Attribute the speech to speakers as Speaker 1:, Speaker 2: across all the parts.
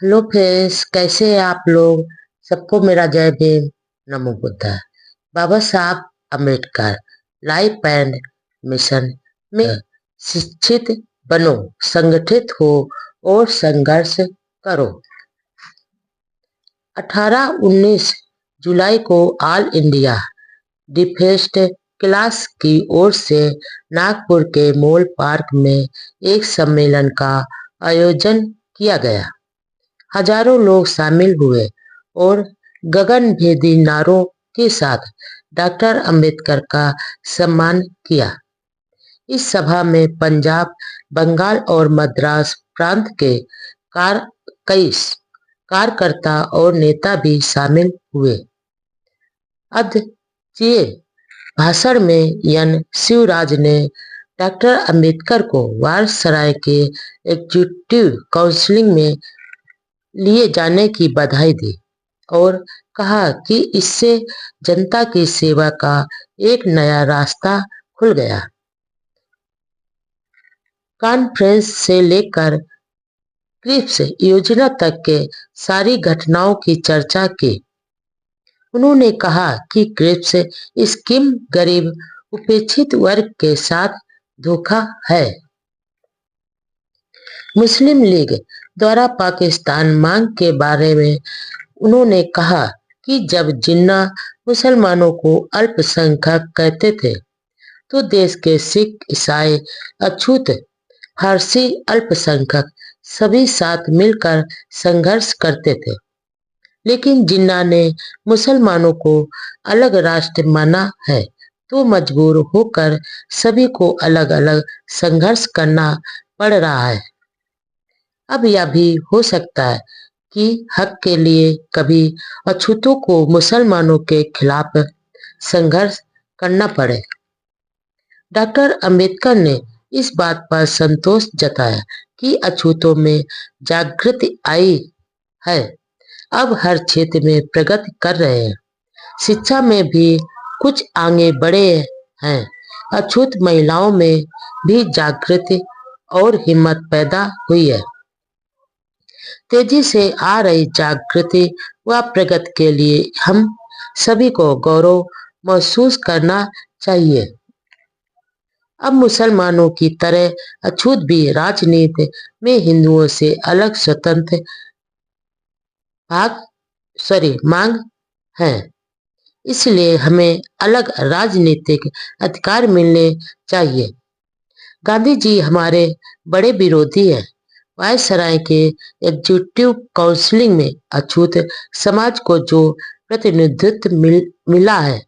Speaker 1: Hello friends, कैसे हैं आप लोग। सबको मेरा जय भीम। नमो बुद्धा। बाबा Saheb Ambedkar life and mission में शिक्षित बनो, संगठित हो और संघर्ष करो। 18-19 जुलाई को ऑल इंडिया डिफेंस क्लास की ओर से नागपुर के मॉल पार्क में एक सम्मेलन का आयोजन किया गया। हजारों लोग शामिल हुए और गगनभेदी नारों के साथ डॉक्टर अंबेडकर का सम्मान किया। इस सभा में पंजाब, बंगाल और मद्रास प्रांत के कार कई कार्यकर्ता और नेता भी शामिल हुए। अध्यक्षीय भाषण में एन शिवराज ने डॉक्टर अंबेडकर को वारसराय के एग्जीक्यूटिव काउंसिल में लिए जाने की बधाई दी और कहा कि इससे जनता की सेवा का एक नया रास्ता खुल गया। कॉन्फ्रेंस से लेकर क्रिप्स योजना तक के सारी घटनाओं की चर्चा की। उन्होंने कहा कि क्रिप्स स्कीम गरीब उपेक्षित वर्ग के साथ धोखा है। मुस्लिम लीग द्वारा पाकिस्तान मांग के बारे में उन्होंने कहा कि जब जिन्ना मुसलमानों को अल्पसंख्यक कहते थे तो देश के सिख, ईसाई, अछूत, फारसी अल्पसंख्यक सभी साथ मिलकर संघर्ष करते थे। लेकिन जिन्ना ने मुसलमानों को अलग राष्ट्र माना है तो मजबूर होकर सभी को अलग अलग संघर्ष करना पड़ रहा है। अब यह भी हो सकता है कि हक के लिए कभी अछूतों को मुसलमानों के खिलाफ संघर्ष करना पड़े। डॉक्टर अंबेडकर ने इस बात पर संतोष जताया कि अछूतों में जागृति आई है, अब हर क्षेत्र में प्रगति कर रहे हैं। शिक्षा में भी कुछ आगे बढ़े हैं। अछूत महिलाओं में भी जागृति और हिम्मत पैदा हुई है। तेजी से आ रही जागृति व प्रगति के लिए हम सभी को गौरव महसूस करना चाहिए। अब मुसलमानों की तरह अछूत भी राजनीति में हिंदुओं से अलग स्वतंत्र मांग है। इसलिए हमें अलग राजनीतिक अधिकार मिलने चाहिए। गांधी जी हमारे बड़े विरोधी हैं। वायसराय के एग्जीक्यूटिव काउंसिल में अछूत समाज को जो प्रतिनिधित्व मिला है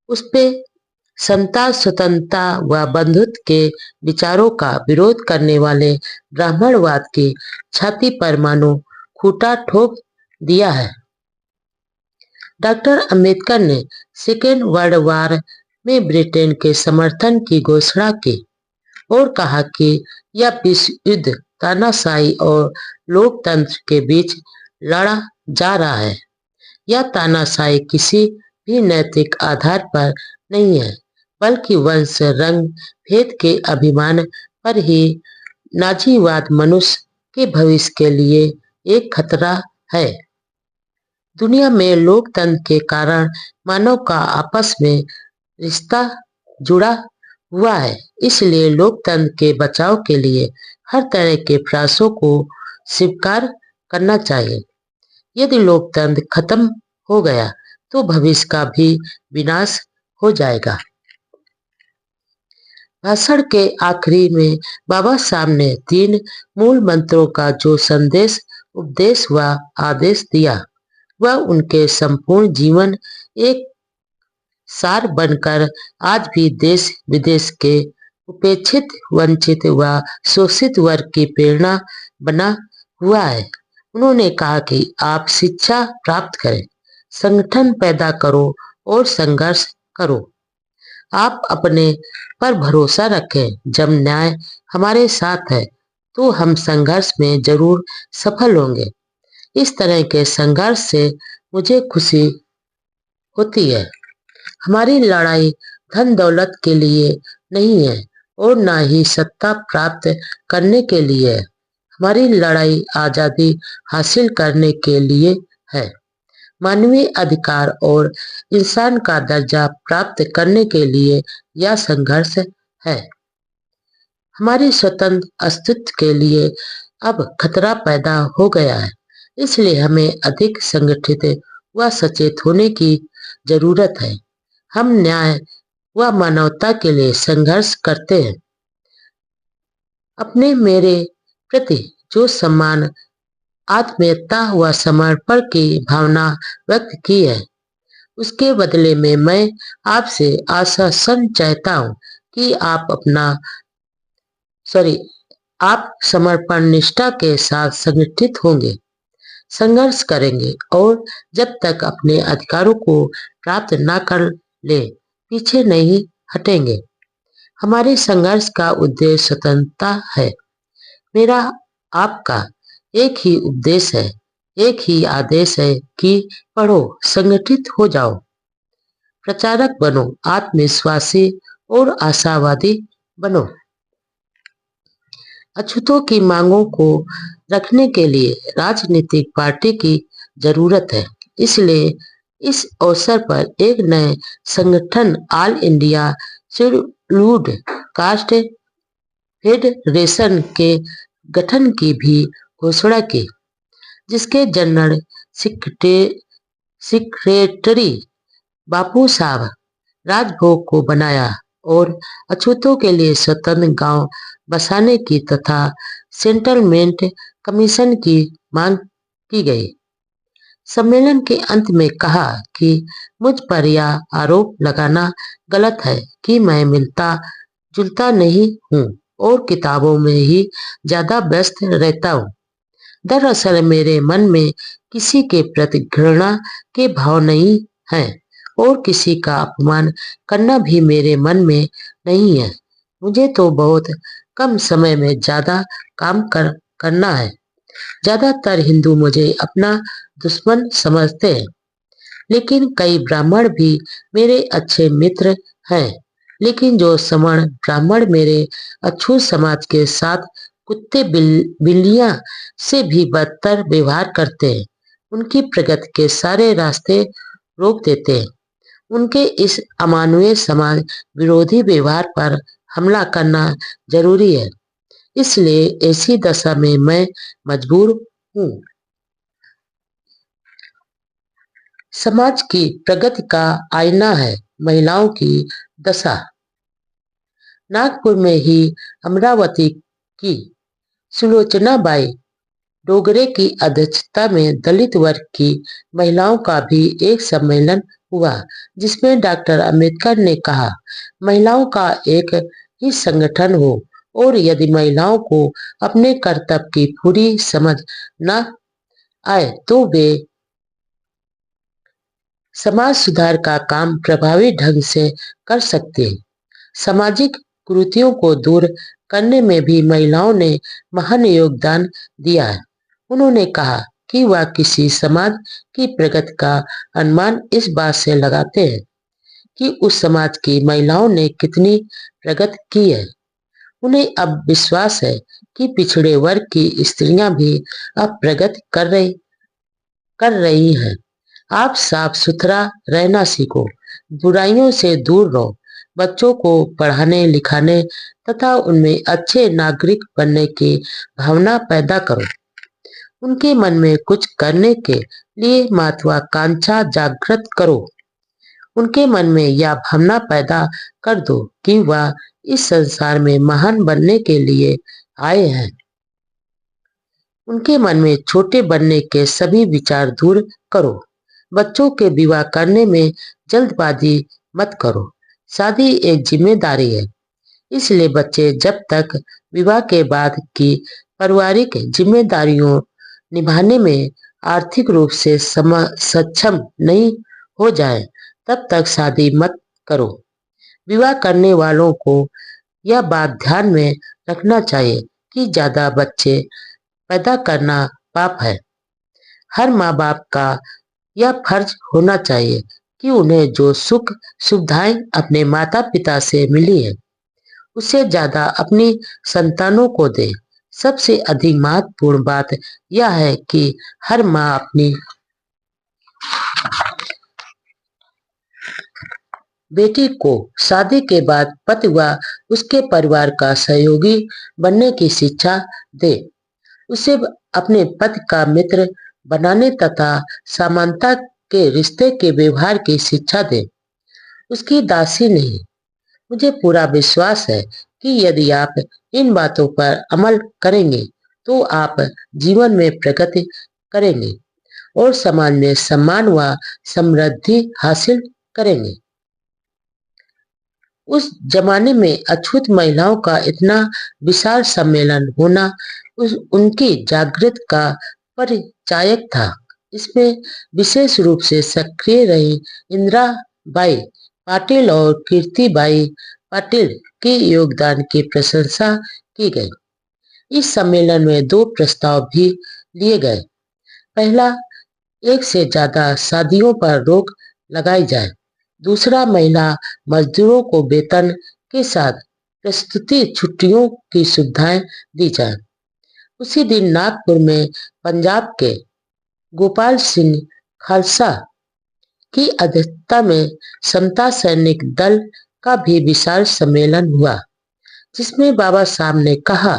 Speaker 1: उस पे समता, स्वतंत्रता व बंधुत्व के विचारों का विरोध करने वाले ब्राह्मणवाद की छाती पर मानो खूंटा ठोक दिया है। डॉक्टर अंबेडकर ने सेकेंड वर्ल्ड वॉर में ब्रिटेन के समर्थन की घोषणा की और कहा कि यह विश्व युद्ध तानाशाही और लोकतंत्र के बीच लड़ा जा रहा है। यह तानाशाही किसी भी नैतिक आधार पर नहीं है, बल्कि वंश, रंग, भेद के अभिमान पर ही। नाजीवाद मनुष्य के भविष्य के लिए एक खतरा है। दुनिया में लोकतंत्र के कारण मानव का आपस में रिश्ता जुड़ा हुआ है। इसलिए लोकतंत्र के बचाव के लिए हर तरह के प्रयासों को स्वीकार करना चाहिए। यदि लोकतंत्र खत्म हो गया तो भविष्य का भी विनाश हो जाएगा। भाषण के आखिरी में बाबा साहब ने 3 मूल मंत्रों का जो संदेश, उपदेश व आदेश दिया वह उनके संपूर्ण जीवन एक सार बनकर आज भी देश विदेश के उपेक्षित, वंचित व शोषित वर्ग की प्रेरणा बना हुआ है। उन्होंने कहा कि आप शिक्षा प्राप्त करें, संगठन पैदा करो और संघर्ष करो। आप अपने पर भरोसा रखें। जब न्याय हमारे साथ है तो हम संघर्ष में जरूर सफल होंगे। इस तरह के संघर्ष से मुझे खुशी होती है। हमारी लड़ाई धन दौलत के लिए नहीं है और ना ही सत्ता प्राप्त करने के लिए है। हमारी लड़ाई आजादी हासिल करने के लिए है, मानवीय अधिकार और इंसान का दर्जा प्राप्त करने के लिए यह संघर्ष है। हमारे स्वतंत्र अस्तित्व के लिए अब खतरा पैदा हो गया है, इसलिए हमें अधिक संगठित व सचेत होने की जरूरत है। हम न्याय व मानवता के लिए संघर्ष करते हैं। अपने मेरे प्रति जो सम्मान, आत्मीयता व समर्पण की भावना व्यक्त की है, उसके बदले में मैं आपसे आश्वासन चाहता हूँ कि आप समर्पण निष्ठा के साथ संगठित होंगे, संघर्ष करेंगे और जब तक अपने अधिकारों को प्राप्त न कर ले पीछे नहीं हटेंगे। हमारे संघर्ष का उद्देश्य स्वतंत्रता है। मेरा आपका एक ही उपदेश है, एक ही आदेश है कि पढ़ो, संगठित हो जाओ, प्रचारक बनो, आत्मविश्वासी और आशावादी बनो। अछूतों की मांगों को रखने के लिए राजनीतिक पार्टी की जरूरत है, इसलिए इस अवसर पर एक नए संगठन all India scheduled caste federation के गठन की भी घोषणा की, जिसके जनरल सेक्रेटरी बापू साहब राजभोग को बनाया और अछूतों के लिए स्वतंत्र गांव बसाने की तथा सेटलमेंट कमीशन की मांग की गई। सम्मेलन के अंत में कहा कि मुझ पर यह आरोप लगाना गलत है कि मैं मिलता जुलता नहीं हूँ और किताबों में ही ज्यादा व्यस्त रहता हूँ। दरअसल मेरे मन में किसी के प्रति घृणा के भाव नहीं है और किसी का अपमान करना भी मेरे मन में नहीं है। मुझे तो बहुत कम समय में ज्यादा काम करना है। ज्यादातर हिंदू मुझे अपना दुश्मन समझते हैं, लेकिन कई ब्राह्मण भी मेरे अच्छे मित्र हैं। लेकिन जो सवर्ण ब्राह्मण मेरे अछूत समाज के साथ कुत्ते बिल्लियां से भी बदतर व्यवहार करते हैं, उनकी प्रगति के सारे रास्ते रोक देते हैं। उनके इस अमानवीय समाज विरोधी व्यवहार पर हमला करना जरूरी है। इसलिए ऐसी दशा में मैं मजबूर हूँ। समाज की प्रगति का आईना है महिलाओं की दशा। नागपुर में ही अमरावती की सुलोचनाबाई डोगरे की अध्यक्षता में दलित वर्ग की महिलाओं का भी एक सम्मेलन हुआ, जिसमें डॉक्टर अंबेडकर ने कहा, महिलाओं का एक ही संगठन हो और यदि महिलाओं को अपने कर्तव्य की पूरी समझ न आए तो वे समाज सुधार का काम प्रभावी ढंग से कर सकते हैं। सामाजिक कुरीतियों को दूर करने में भी महिलाओं ने महान योगदान दिया है। उन्होंने कहा कि वह किसी समाज की प्रगति का अनुमान इस बात से लगाते हैं कि उस समाज की महिलाओं ने कितनी प्रगति की है। उन्हें अब विश्वास है कि पिछड़े वर्ग की स्त्रियां भी अब प्रगति कर रही हैं। आप साफ सुथरा रहना सीखो, बुराइयों से दूर रहो, बच्चों को पढ़ाने लिखाने तथा उनमें अच्छे नागरिक बनने की भावना पैदा करो। उनके मन में कुछ करने के लिए महत्वाकांक्षा जागृत करो। उनके मन में यह भावना पैदा कर दो कि वह इस संसार में महान बनने के लिए आए हैं। उनके मन में छोटे बनने के सभी विचार दूर करो। बच्चों के विवाह करने में जल्दबाजी मत करो। शादी एक जिम्मेदारी है, इसलिए बच्चे जब तक विवाह के बाद की पारिवारिक जिम्मेदारियों निभाने में आर्थिक रूप से सक्षम नहीं हो जाए, तब तक शादी मत करो। विवाह करने वालों को यह बात ध्यान में रखना चाहिए कि ज्यादा बच्चे पैदा करना पाप है। हर माँ बाप का यह फर्ज होना चाहिए कि उन्हें जो सुख सुविधाएं अपने माता पिता से मिली है, उससे ज्यादा अपनी संतानों को दे। सबसे अधिक महत्वपूर्ण बात यह है कि हर माँ अपनी बेटी को शादी के बाद पति व उसके परिवार का सहयोगी बनने की शिक्षा दे, उसे अपने पति का मित्र बनाने तथा समानता के रिश्ते के व्यवहार की शिक्षा दे, उसकी दासी नहीं। मुझे पूरा विश्वास है कि यदि आप इन बातों पर अमल करेंगे तो आप जीवन में प्रगति करेंगे और समाज में सम्मान व समृद्धि हासिल करेंगे। उस जमाने में अछूत महिलाओं का इतना विशाल सम्मेलन होना उनकी जागृत का परिचायक था। इसमें विशेष रूप से सक्रिय रही इंदिरा बाई पाटिल और कीर्तिबाई पाटिल के योगदान की प्रशंसा की गई। इस सम्मेलन में 2 प्रस्ताव भी लिए गए। पहला, एक से ज्यादा शादियों पर रोक लगाई जाए। दूसरा, महिला मजदूरों को वेतन के साथ प्रस्तुति छुट्टियों की सुविधाएं दी जाए। उसी दिन नागपुर में पंजाब के गोपाल सिंह खालसा की अध्यक्षता में समता सैनिक दल का भी विशाल सम्मेलन हुआ, जिसमें बाबा साहब ने कहा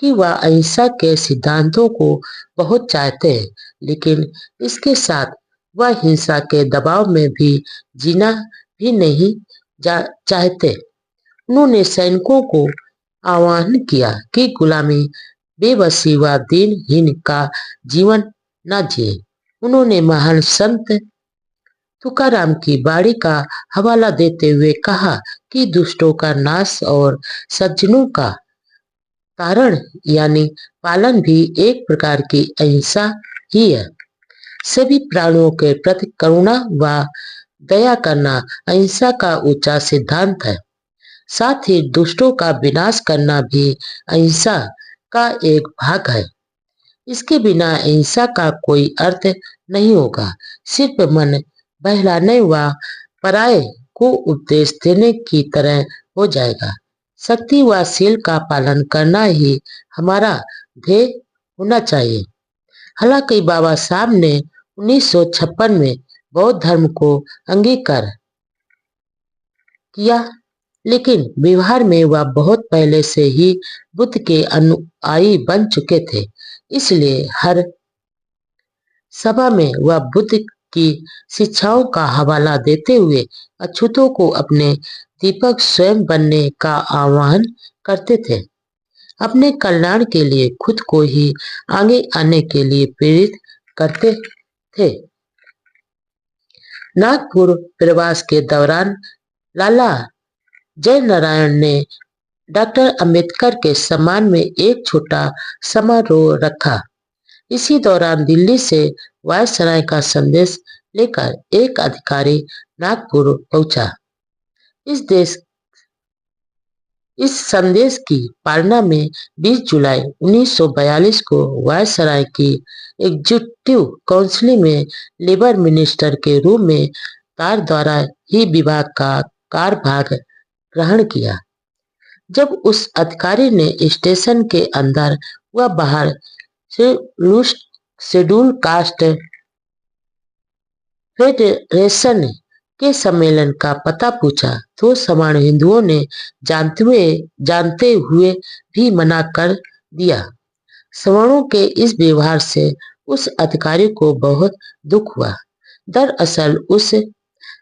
Speaker 1: कि वह अहिंसा के सिद्धांतों को बहुत चाहते हैं, लेकिन इसके साथ वह हिंसा के दबाव में भी जीना भी नहीं चाहते। उन्होंने सैनिकों को आह्वान किया कि गुलामी, बेबसी व दीनहीन का जीवन न जिए। उन्होंने महान संत तुकाराम की बाणी का हवाला देते हुए कहा कि दुष्टों का नाश और सज्जनों का तारण यानी पालन भी एक प्रकार की अहिंसा ही है। सभी प्राणियों के प्रति करुणा व दया करना अहिंसा का ऊंचा सिद्धांत है। साथ ही दुष्टों का विनाश करना भी अहिंसा का एक भाग है। इसके बिना अहिंसा का कोई अर्थ नहीं होगा। सिर्फ मन बहलाने व पराये को उपदेश देने की तरह हो जाएगा। शक्ति व शील का पालन करना ही हमारा ध्येय होना चाहिए। हालांकि बाबा साहब ने 1956 में बौद्ध धर्म को अंगीकार किया, लेकिन व्यवहार में वह बहुत पहले से ही बुद्ध के अनुयायी बन चुके थे। इसलिए हर सभा में वह बुद्ध की शिक्षाओं का हवाला देते हुए अछूतों को अपने दीपक स्वयं बनने का आह्वान करते थे। अपने कल्याण के लिए खुद को ही आगे आने के लिए प्रेरित करते थे। नागपुर प्रवास के दौरान लाला जयनारायण ने डॉक्टर अंबेडकर के सम्मान में एक छोटा समारोह रखा। इसी दौरान दिल्ली से वायसराय का संदेश लेकर एक अधिकारी नागपुर पहुंचा। इस संदेश की पालना में 20 जुलाई 1942 को वायसराय की एग्जीक्यूटिव काउंसिल में लेबर मिनिस्टर के रूप में तार द्वारा ही विभाग का कार्यभार ग्रहण किया। जब उस अधिकारी ने स्टेशन के अंदर व बाहर शेड्यूल कास्ट फेडरेशन के सम्मेलन का पता पूछा तो सवर्ण हिंदुओं ने जानते हुए भी मना कर दिया। सवर्णों के इस व्यवहार से उस अधिकारी को बहुत दुख हुआ। दरअसल उस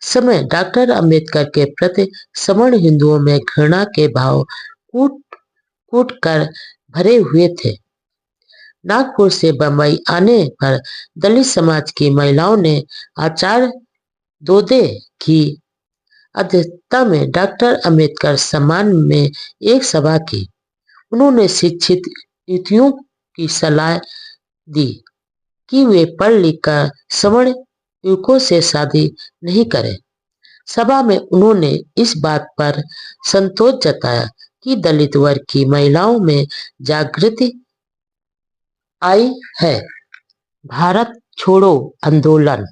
Speaker 1: समय डॉक्टर अंबेडकर के प्रति सवर्ण हिंदुओं में घृणा के भाव कूट कूट कर भरे हुए थे। नागपुर से बंबई आने पर दलित समाज की महिलाओं ने आचार्य दोदे की अध्यक्षता में डॉक्टर अंबेडकर सम्मान में एक सभा की। उन्होंने शिक्षित युवतियों की सलाह दी कि वे पढ़ लिख कर सवर्ण युवकों से शादी नहीं करें। सभा में उन्होंने इस बात पर संतोष जताया कि दलित वर्ग की महिलाओं में जागृति आई है। भारत छोड़ो आंदोलन,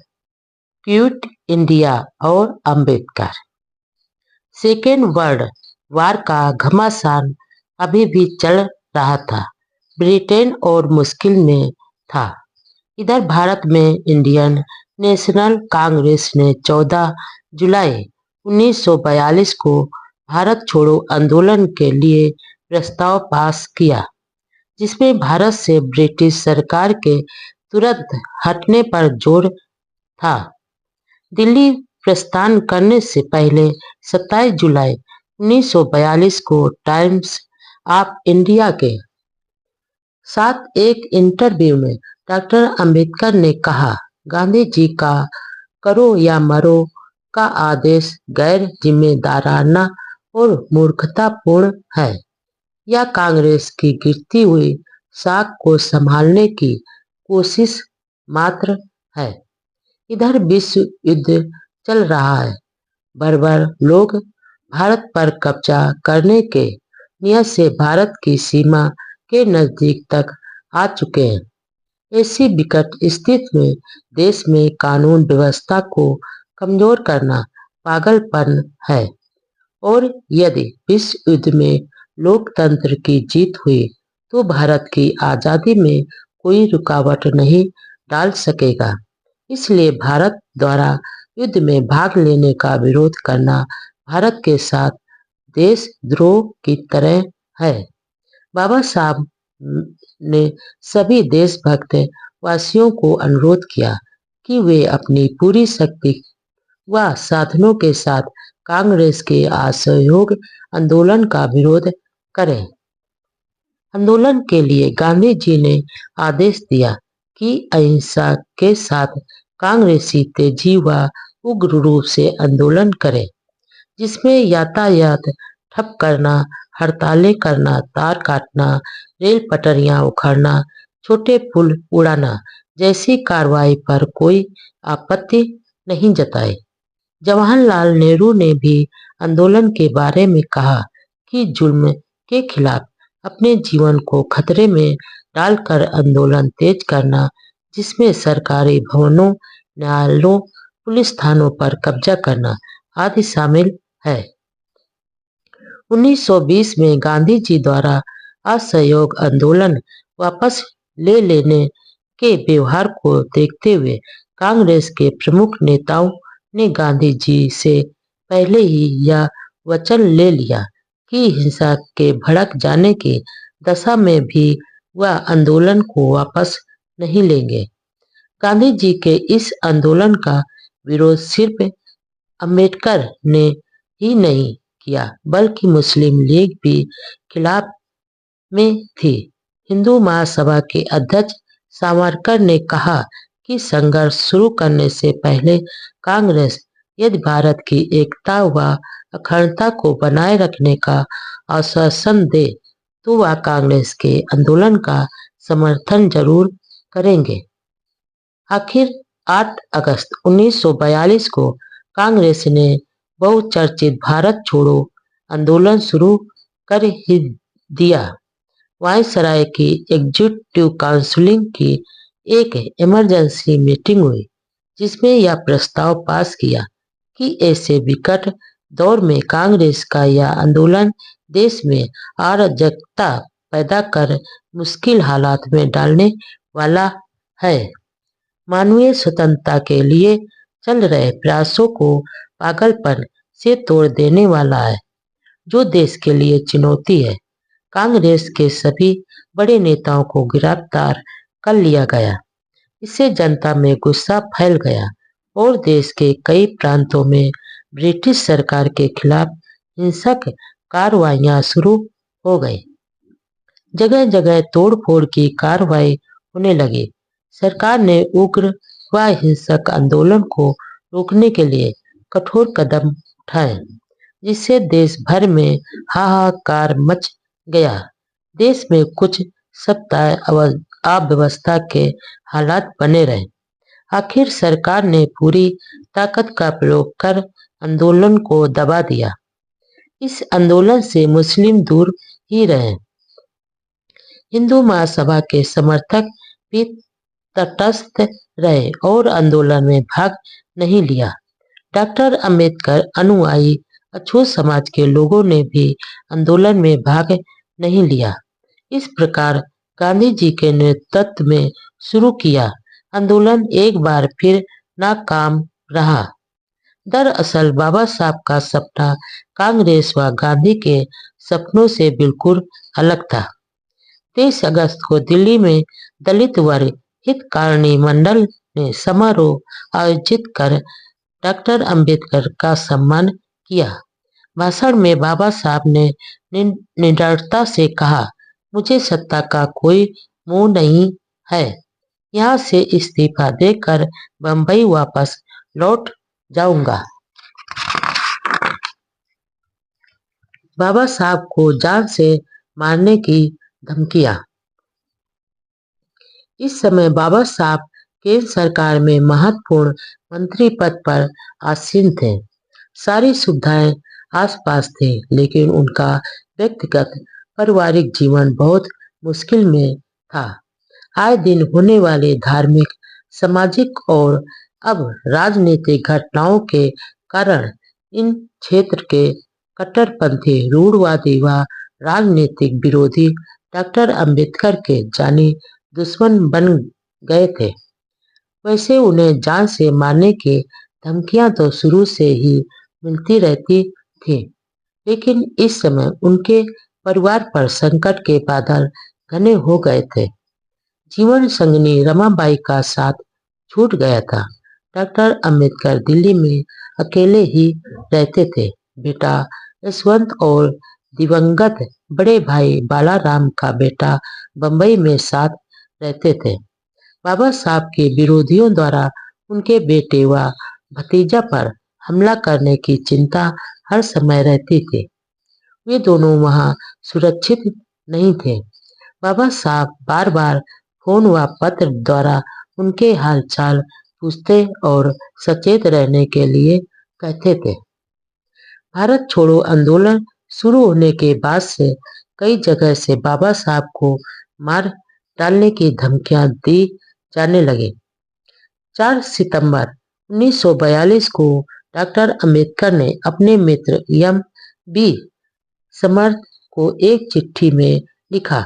Speaker 1: क्विट इंडिया और अंबेडकर। सेकेंड वर्ल्ड वार का घमासान अभी भी चल रहा था। ब्रिटेन और मुश्किल में था। इधर भारत में इंडियन नेशनल कांग्रेस ने 14 जुलाई 1942 को भारत छोड़ो आंदोलन के लिए प्रस्ताव पास किया, जिसमें भारत से ब्रिटिश सरकार के तुरंत हटने पर जोर था। दिल्ली प्रस्थान करने से पहले 27 जुलाई 1942 को टाइम्स ऑफ इंडिया के साथ एक इंटरव्यू में डॉक्टर अंबेडकर ने कहा, गांधी जी का करो या मरो का आदेश गैर जिम्मेदाराना और मूर्खतापूर्ण है। यह कांग्रेस की गिरती हुई साख को संभालने की कोशिश मात्र है। इधर विश्व युद्ध चल रहा है। बर्बर लोग भारत पर कब्जा करने के नियत से भारत की सीमा के नजदीक तक आ चुके हैं। ऐसी विकट स्थिति में देश में कानून व्यवस्था को कमजोर करना पागलपन है, और यदि विश्व युद्ध में लोकतंत्र की जीत हुई तो भारत की आजादी में कोई रुकावट नहीं डाल सकेगा। इसलिए भारत द्वारा युद्ध में भाग लेने का विरोध करना भारत के साथ देशद्रोह की तरह है। बाबा साहब ने सभी देशभक्त वासियों को अनुरोध किया कि वे अपनी पूरी शक्ति व साधनों के साथ कांग्रेस के असहयोग आंदोलन का विरोध करें। आंदोलन के लिए गांधी जी ने आदेश दिया कि अहिंसा के साथ कांग्रेसी तेजी व उग्र रूप से आंदोलन करें, जिसमें यातायात ठप करना, हड़तालें करना, तार काटना, रेल पटरियां उखाड़ना, छोटे पुल उड़ाना जैसी कार्रवाई पर कोई आपत्ति नहीं जताई। जवाहरलाल नेहरू ने भी आंदोलन के बारे में कहा कि जुल्म के खिलाफ अपने जीवन को खतरे में डालकर आंदोलन तेज करना, जिसमें सरकारी भवनों, न्यायालयों, पुलिस थानों पर कब्जा करना आदि शामिल है। 1920 में गांधी जी द्वारा असहयोग आंदोलन वापस ले लेने के व्यवहार को देखते हुए कांग्रेस के प्रमुख नेताओं ने गांधी जी से पहले ही यह वचन ले लिया कि हिंसा के भड़क जाने की दशा में भी वह आंदोलन को वापस नहीं लेंगे। गांधी जी के इस आंदोलन का विरोध सिर्फ अंबेडकर ने ही नहीं किया, बल्कि मुस्लिम लीग भी खिलाफ में थी। हिंदू महासभा के अध्यक्ष सावरकर ने कहा कि संघर्ष शुरू करने से पहले कांग्रेस यदि भारत की एकता व अखंडता को बनाए रखने का आश्वासन दे तो वह कांग्रेस के आंदोलन का समर्थन जरूर करेंगे। आखिर 8 अगस्त 1942 को कांग्रेस ने बहुचर्चित भारत छोड़ो आंदोलन शुरू कर ही दिया। वायसराय की एग्जीक्यूटिव काउंसिल की एक इमरजेंसी मीटिंग हुई, जिसमें यह प्रस्ताव पास किया कि ऐसे विकट दौर में कांग्रेस का यह आंदोलन देश में अराजकता पैदा कर मुश्किल हालात में डालने वाला है, मानवीय स्वतंत्रता के लिए चल रहे प्रयासों को पागलपन से तोड़ देने वाला है, जो देश के लिए चुनौती है। कांग्रेस के सभी बड़े नेताओं को गिरफ्तार कर लिया गया। इससे जनता में गुस्सा फैल गया और देश के कई प्रांतों में ब्रिटिश सरकार के खिलाफ हिंसक कार्रवाइयां शुरू हो गई। जगह जगह तोड़फोड़ की कार्रवाई होने लगी। सरकार ने उग्र व हिंसक आंदोलन को रोकने के लिए कठोर कदम उठाए, जिससे देश भर में हाहाकार मच गया। देश में कुछ सप्ताह अव्यवस्था के हालात बने रहे। आखिर सरकार ने पूरी ताकत का प्रयोग कर आंदोलन को दबा दिया। इस आंदोलन से मुस्लिम दूर ही रहे। हिंदू महासभा के समर्थक भी तटस्थ रहे और आंदोलन में भाग नहीं लिया। डॉक्टर अंबेडकर अनुयायी अछूत समाज के लोगों ने भी आंदोलन में भाग नहीं लिया। इस प्रकार गांधी जी के नेतृत्व में शुरू किया आंदोलन एक बार फिर नाकाम रहा। दरअसल बाबा साहब का सपना कांग्रेस व गांधी के सपनों से बिल्कुल अलग था। 23 अगस्त को दिल्ली में दलित वर्ग हितकारिणी मंडल ने समारोह आयोजित कर डॉक्टर अंबेडकर का सम्मान किया। भाषण में बाबा साहब ने निडरता से कहा, मुझे सत्ता का कोई मोह नहीं है। यहाँ से इस्तीफा देकर बंबई वापस लौट जाऊंगा। बाबा साहब को जान से मारने की धमकियां। इस समय बाबा साहब केंद्र सरकार में महत्वपूर्ण मंत्री पद पर आसीन थे। सारी सुविधाएं आसपास थी, लेकिन उनका व्यक्तिगत पारिवारिक जीवन बहुत मुश्किल में था। आए दिन होने वाले धार्मिक, सामाजिक और अब राजनीतिक घटनाओं के कारण इन क्षेत्र के कट्टरपंथी, रूढ़वादी व राजनीतिक विरोधी डॉक्टर अंबेडकर के जानी दुश्मन बन गए थे। वैसे उन्हें जान से मारने की धमकियां तो शुरू से ही मिलती रहती थी, लेकिन इस समय उनके परिवार पर संकट के बादल घने हो गए थे। जीवन संगिनी रमाबाई का साथ छूट गया था। डॉक्टर अंबेडकर दिल्ली में अकेले ही रहते थे। बेटा यशवंत और दिवंगत बड़े भाई बालाराम का बेटा बंबई में साथ रहते थे। बाबा साहब के विरोधियों द्वारा उनके बेटे व भतीजा पर हमला करने की चिंता हर समय रहती थी। वे दोनों वहां सुरक्षित नहीं थे। बाबा साहब बार बार फोन व पत्र द्वारा उनके हालचाल पूछते और सचेत रहने के लिए कहते थे। भारत छोड़ो आंदोलन शुरू होने के बाद से कई जगह से बाबा साहब को मार डालने की धमकियां दी जाने लगी। 4 सितंबर 1942 को डॉक्टर अंबेडकर ने अपने मित्र एम बी समर्थ को एक चिट्ठी में लिखा,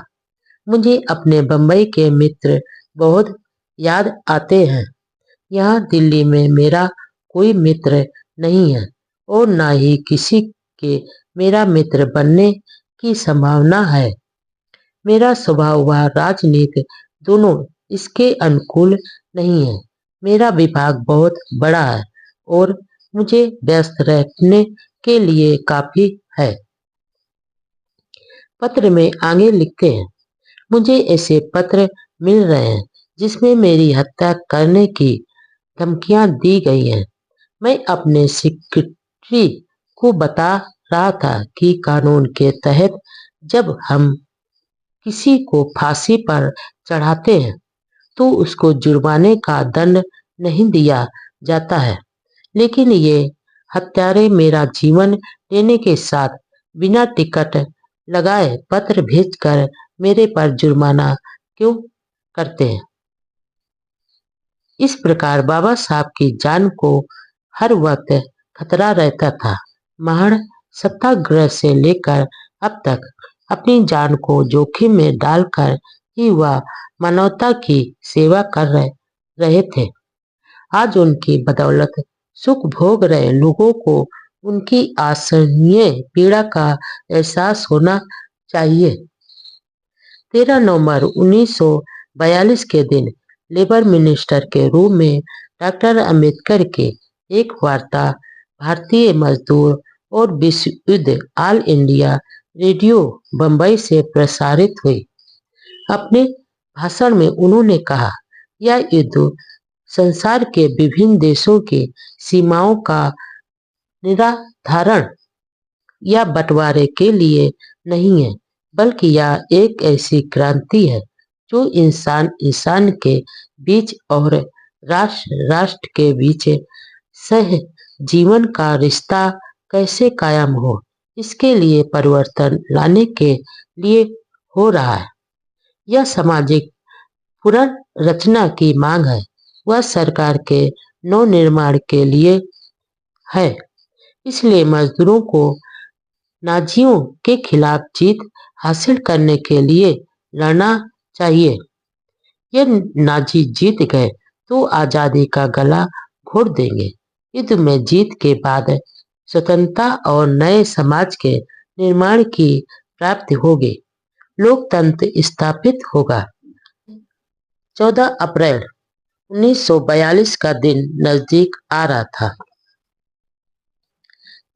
Speaker 1: मुझे अपने बंबई के मित्र बहुत याद आते हैं। यहाँ दिल्ली में मेरा कोई मित्र नहीं है और न ही किसी के मेरा मित्र बनने की संभावना है। मेरा स्वभाव व राजनीति दोनों इसके अनुकूल नहीं है। मेरा विभाग बहुत बड़ा है और मुझे व्यस्त रहने के लिए काफी है। पत्र में आगे लिखते हैं, मुझे ऐसे पत्र मिल रहे हैं जिसमें मेरी हत्या करने की धमकियां दी गई हैं। मैं अपने सेक्रेटरी को बता रहा था कि कानून के तहत जब हम किसी को फांसी पर चढ़ाते हैं तो उसको जुर्माने का दंड नहीं दिया जाता है, लेकिन ये हत्यारे मेरा जीवन लेने के साथ बिना टिकट लगाए पत्र भेजकर मेरे पर जुर्माना क्यों करते हैं। इस प्रकार बाबा साहब की जान को हर वक्त खतरा रहता था। महज सत्याग्रह से लेकर अब तक अपनी जान को जोखिम में डालकर ही वह मानवता की सेवा कर रहे थे। आज उनकी बदौलत सुख भोग रहे लोगों को उनकी असहनीय पीड़ा का एहसास होना चाहिए। 13 नवंबर 1942 के दिन लेबर मिनिस्टर के रूप में डॉक्टर अंबेडकर के एक वार्ता भारतीय मजदूर और विश्व युद्ध ऑल इंडिया रेडियो बंबई से प्रसारित हुई। अपने भाषण में उन्होंने कहा, यह युद्ध संसार के विभिन्न देशों की सीमाओं का निर्धारण या बंटवारे के लिए नहीं है, बल्कि यह एक ऐसी क्रांति है जो इंसान के बीच और राष्ट्र के बीच सह जीवन का रिश्ता कैसे कायम हो, इसके लिए परिवर्तन लाने के लिए हो रहा है। यह सामाजिक पुनर्रचना की मांग है, वह सरकार के नवनिर्माण के लिए है। इसलिए मजदूरों को नाजियों के खिलाफ जीत हासिल करने के लिए लड़ना चाहिए। ये नाजी जीत गए तो आजादी का गला घोट देंगे। युद्ध में जीत के बाद स्वतंत्रता और नए समाज के निर्माण की प्राप्ति होगी। लोकतंत्र स्थापित होगा। 14 अप्रैल 1942 का दिन नजदीक आ रहा था।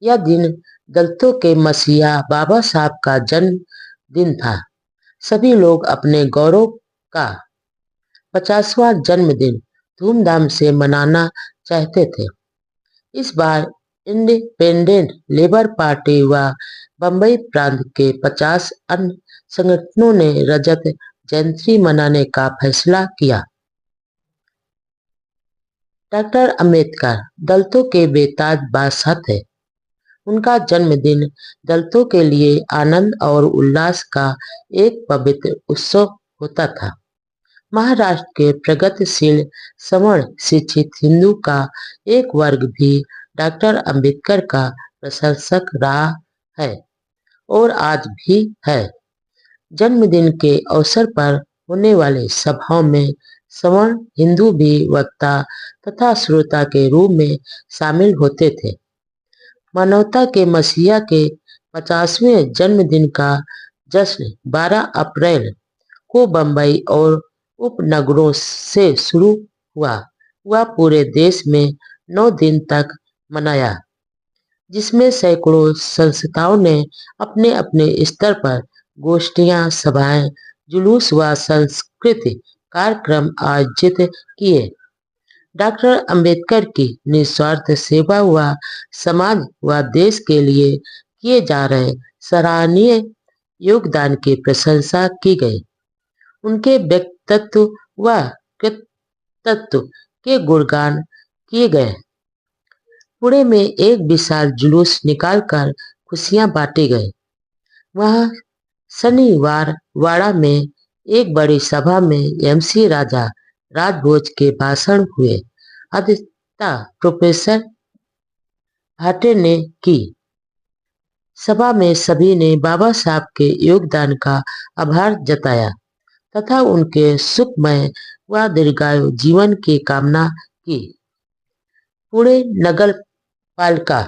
Speaker 1: यह दिन दलितों के मसीहा बाबा साहब का जन्म दिन था। सभी लोग अपने गौरव का 50वां जन्मदिन धूमधाम से मनाना चाहते थे। इस बार इंडिपेंडेंट लेबर पार्टी व बंबई प्रांत के 50 अन्य संगठनों ने रजत जयंती मनाने का फैसला किया। डॉक्टर अंबेडकर दलितों के बेताज बादशाह थे। उनका जन्मदिन दलितों के लिए आनंद और उल्लास का एक पवित्र उत्सव होता था। महाराष्ट्र के प्रगतिशील सवर्ण शिक्षित हिंदू का एक वर्ग भी डॉक्टर अंबेडकर का प्रशंसक रहा है और आज भी है। जन्मदिन के अवसर पर होने वाले सभाओं में सवर्ण हिंदू भी वक्ता तथा श्रोता के रूप में शामिल होते थे। मानवता के मसीहा के 50वें जन्मदिन का जश्न 12 अप्रैल को बंबई और उपनगरों से शुरू हुआ। वह पूरे देश में 9 दिन तक मनाया, जिसमें सैकड़ों संस्थाओं ने अपने अपने स्तर पर गोष्ठियां, सभाएं, जुलूस व सांस्कृतिक कार्यक्रम आयोजित किए। डॉक्टर अंबेडकर की निस्वार्थ सेवा व समाज व देश के लिए किए जा रहे सराहनीय योगदान की प्रशंसा की गई। उनके व्यक्तित्व व कृतित्व के गुणगान किए गए। पुणे में एक विशाल जुलूस निकालकर खुशियां बांटी गई। वहां शनिवार वाड़ा में एक बड़ी सभा में एमसी राजा राजभोज के भाषण हुए। अध्यक्षता प्रोफेसर भाटे ने की। सभा में सभी ने बाबा साहब के योगदान का आभार जताया तथा उनके सुखमय व दीर्घायु जीवन की कामना की। पुणे नगर पालिका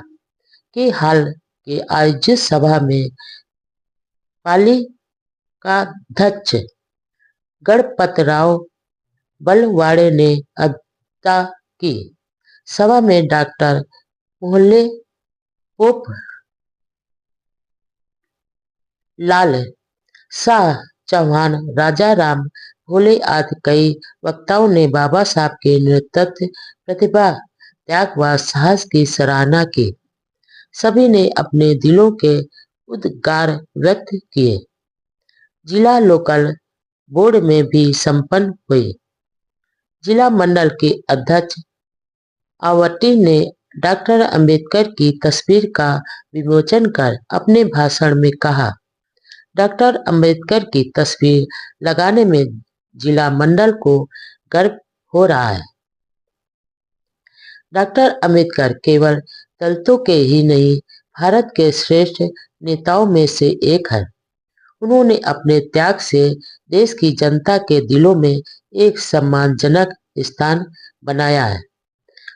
Speaker 1: के हाल के आयोजित सभा में पालिकाध्यक्ष गणपतराव बलवाड़े ने अध्यक्षता की। सभा में डॉक्टर मोहल्ले पोप लाल शाह चौहान, राजा राम भोले आदि कई वक्ताओं ने बाबा साहब के नेतृत्व, प्रतिभा, त्याग व साहस की सराहना की। सभी ने अपने दिलों के उद्गार व्यक्त किए। जिला लोकल बोर्ड में भी संपन्न हुई। जिला मंडल के अध्यक्ष आवटी ने डॉक्टर अंबेडकर की तस्वीर का विमोचन कर अपने भाषण में कहा, डॉक्टर अंबेडकर की तस्वीर लगाने में जिला मंडल को गर्व हो रहा है। डॉक्टर अंबेडकर केवल दलितों के ही नहीं, भारत के श्रेष्ठ नेताओं में से एक है। उन्होंने अपने त्याग से देश की जनता के दिलों में एक सम्मानजनक स्थान बनाया है।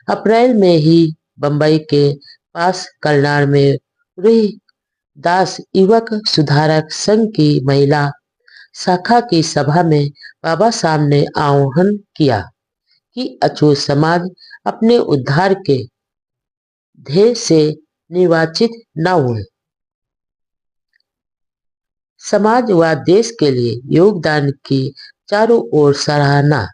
Speaker 1: अप्रैल में ही बंबई के पास कल्याण में रूही दास युवक सुधारक संघ की महिला शाखा की सभा में बाबा साहब ने आह्वान किया कि अछूत समाज अपने उद्धार के ध्येय से निर्वाचित न हुए। समाज व देश के लिए योगदान की चारों ओर सराहना।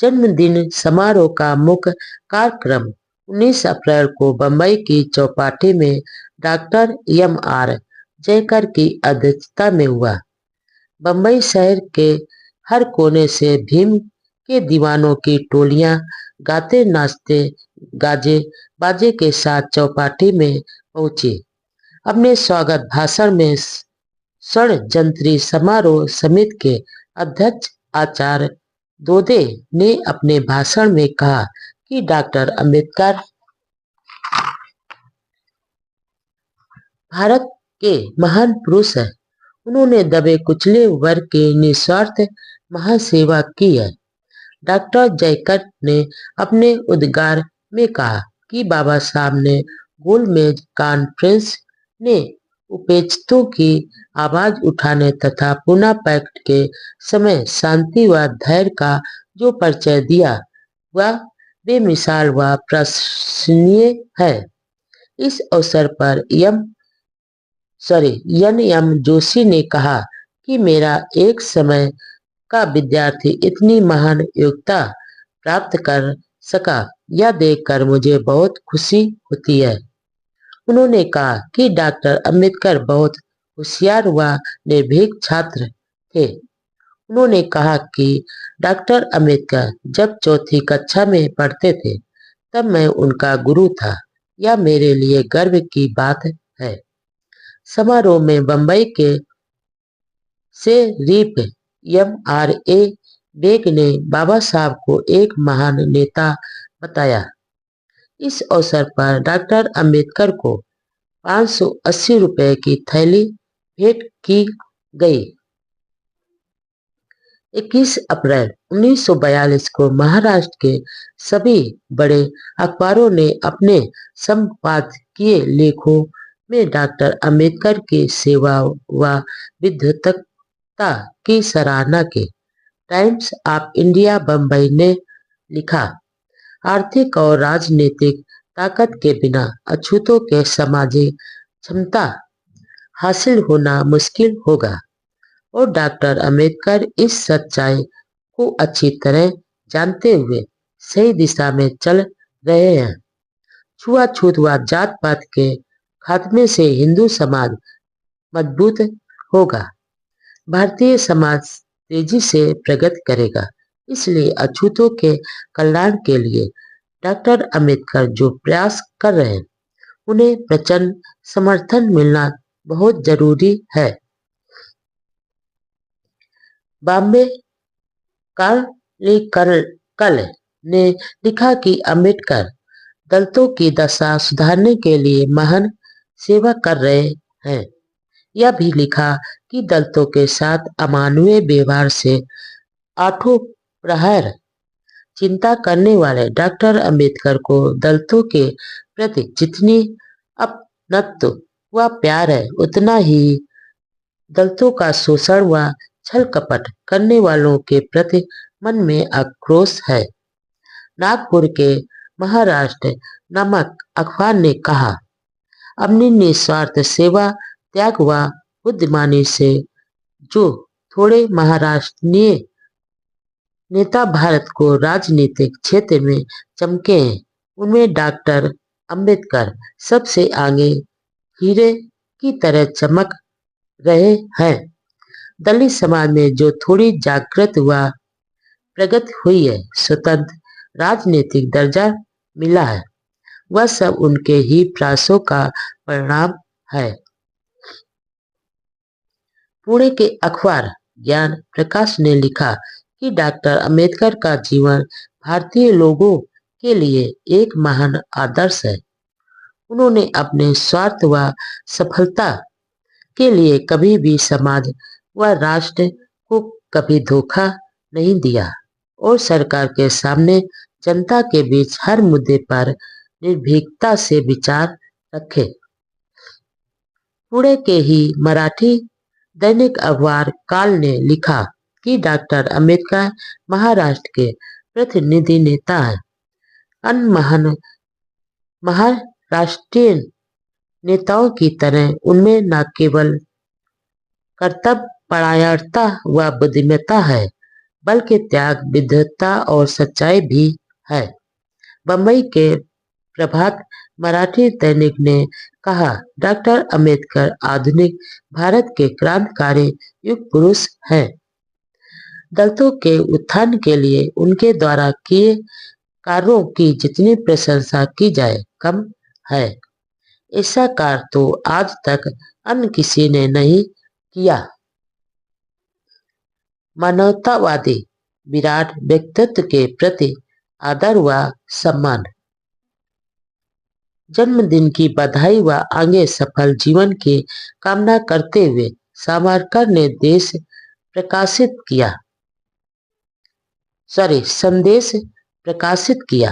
Speaker 1: जन्मदिन समारोह का मुख्य कार्यक्रम 19 अप्रैल को बंबई की चौपाटी में डॉक्टर एम.आर. जयकर की अध्यक्षता में हुआ। बंबई शहर के हर कोने से भीम के दीवानों की टोलियां गाते नाचते गाजे बाजे के साथ चौपाटी में पहुंची। अपने स्वागत भाषण में षड्यंत्री समारोह समिति के अध्यक्ष आचार्य दोदे ने अपने भाषण में कहा कि डॉक्टर अंबेडकर भारत के महान पुरुष हैं। उन्होंने दबे कुचले वर्ग की निस्वार्थ महासेवा की है। डॉक्टर जयकर ने अपने उद्गार में कहा कि बाबा साहब ने गोलमेज कॉन्फ्रेंस ने उपेक्षितों की आवाज उठाने तथा पुनः पैक्ट के समय शांति व धैर्य का जो परिचय दिया वह बेमिसाल व प्रशंसनीय है। इस अवसर पर एन एम जोशी ने कहा कि मेरा एक समय का विद्यार्थी इतनी महान योग्यता प्राप्त कर सका, यह देखकर मुझे बहुत खुशी होती है। उन्होंने कहा कि डॉक्टर अंबेडकर बहुत होशियार व निर्भीक छात्र थे। उन्होंने कहा कि डॉक्टर अंबेडकर जब चौथी कक्षा में पढ़ते थे तब मैं उनका गुरु था। यह मेरे लिए गर्व की बात है। समारोह में बंबई के शेरीफ MRA बेग ने बाबा साहब को एक महान नेता बताया। इस अवसर पर डॉक्टर अंबेडकर को 580 रुपए की थैली भेंट की गई। 21 अप्रैल 1942 को महाराष्ट्र के सभी बड़े अखबारों ने अपने संपादकीय लेखों में डॉक्टर अंबेडकर की सेवा व विद्वत्ता की सराहना की। टाइम्स ऑफ इंडिया बंबई ने लिखा, आर्थिक और राजनीतिक ताकत के बिना अछूतों के सामाजिक क्षमता हासिल होना मुश्किल होगा और डॉक्टर अंबेडकर इस सच्चाई को अच्छी तरह जानते हुए सही दिशा में चल रहे हैं। छुआछूत व जात पात के खात्मे से हिंदू समाज मजबूत होगा, भारतीय समाज तेजी से प्रगति करेगा। इसलिए अछूतों के कल्याण के लिए डॉक्टर अंबेडकर जो प्रयास कर रहे हैं उन्हें प्रचंड समर्थन मिलना बहुत जरूरी है। बॉम्बे कल ने लिखा कि अंबेडकर दलितों की दशा सुधारने के लिए महान सेवा कर रहे हैं। यह भी लिखा कि दलितों के साथ अमानवीय व्यवहार से आठों प्रहर चिंता करने वाले डॉक्टर अंबेडकर को दलितों के प्रति जितनी अपनत्व व प्यार है उतना ही दलितों का शोषण व छल कपट करने वालों के प्रति मन में आक्रोश है। नागपुर के महाराष्ट्र नामक अखबार ने कहा, अपनी निस्वार्थ सेवा त्याग व बुद्धिमानी से जो थोड़े महाराष्ट्रीय नेता भारत को राजनीतिक क्षेत्र में चमके हैं उनमें डॉक्टर अंबेडकर सबसे आगे हीरे की तरह चमक रहे हैं। दलित समाज में जो थोड़ी जागृत व प्रगति हुई है, स्वतंत्र राजनीतिक दर्जा मिला है, वह सब उनके ही प्रयासों का परिणाम है। पुणे के अखबार ज्ञान प्रकाश ने लिखा कि डॉक्टर अंबेडकर का जीवन भारतीय लोगों के लिए एक महान आदर्श है। उन्होंने अपने स्वार्थ व सफलता के लिए कभी भी समाज व राष्ट्र को कभी धोखा नहीं दिया और सरकार के सामने जनता के बीच हर मुद्दे पर निर्भीकता से विचार रखे। पुणे के ही मराठी दैनिक अखबार काल ने लिखा कि डॉक्टर अंबेडकर महाराष्ट्र के प्रतिनिधि नेता हैं। अन्य महाराष्ट्रीय नेताओं की तरह उनमें न केवल कर्तव्यपरायणता व बुद्धिमत्ता है बल्कि त्याग, विद्वत्ता और सच्चाई भी है। बंबई के प्रभात मराठी दैनिक ने कहा, डॉक्टर अंबेडकर आधुनिक भारत के क्रांतिकारी युग पुरुष हैं। दलितों के उत्थान के लिए उनके द्वारा किए कार्यों की जितनी प्रशंसा की जाए कम है। ऐसा कार्य तो आज तक अन्य किसी ने नहीं किया। मानवतावादी विराट व्यक्तित्व के प्रति आदर व सम्मान। जन्मदिन की बधाई व आगे सफल जीवन की कामना करते हुए सावरकर ने प्रकाशित किया संदेश प्रकाशित किया।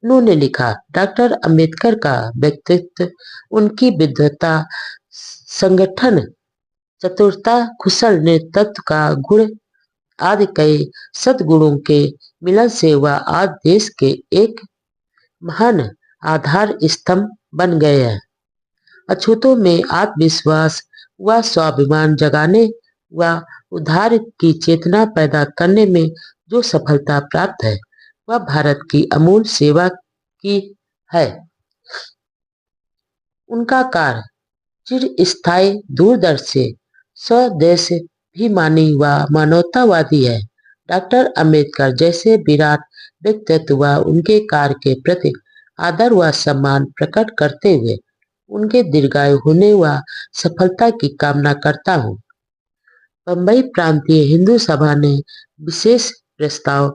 Speaker 1: उन्होंने लिखा, डॉक्टर अंबेडकर का व्यक्तित्व, उनकी विद्वता, संगठन चतुरता, कुशल नेतृत्व का गुण आदि कई सद्गुणों के मिलन से वह आज देश के एक महान आधार स्तंभ बन गए हैं। अछूतों में आत्मविश्वास व स्वाभिमान जगाने व उद्धार की चेतना पैदा करने में जो सफलता प्राप्त है वह भारत की अमूल सेवा की है। उनका कार्य चिरस्थायी, दूरदर्शी, स्वदेशाभिमानी व मानवतावादी है। डॉक्टर अंबेडकर जैसे विराट व्यक्तित्व व उनके कार्य के प्रति आदर व सम्मान प्रकट करते हुए उनके दीर्घायु होने व सफलता की कामना करता हूँ। बम्बई प्रांतीय हिंदू सभा ने विशेष प्रस्ताव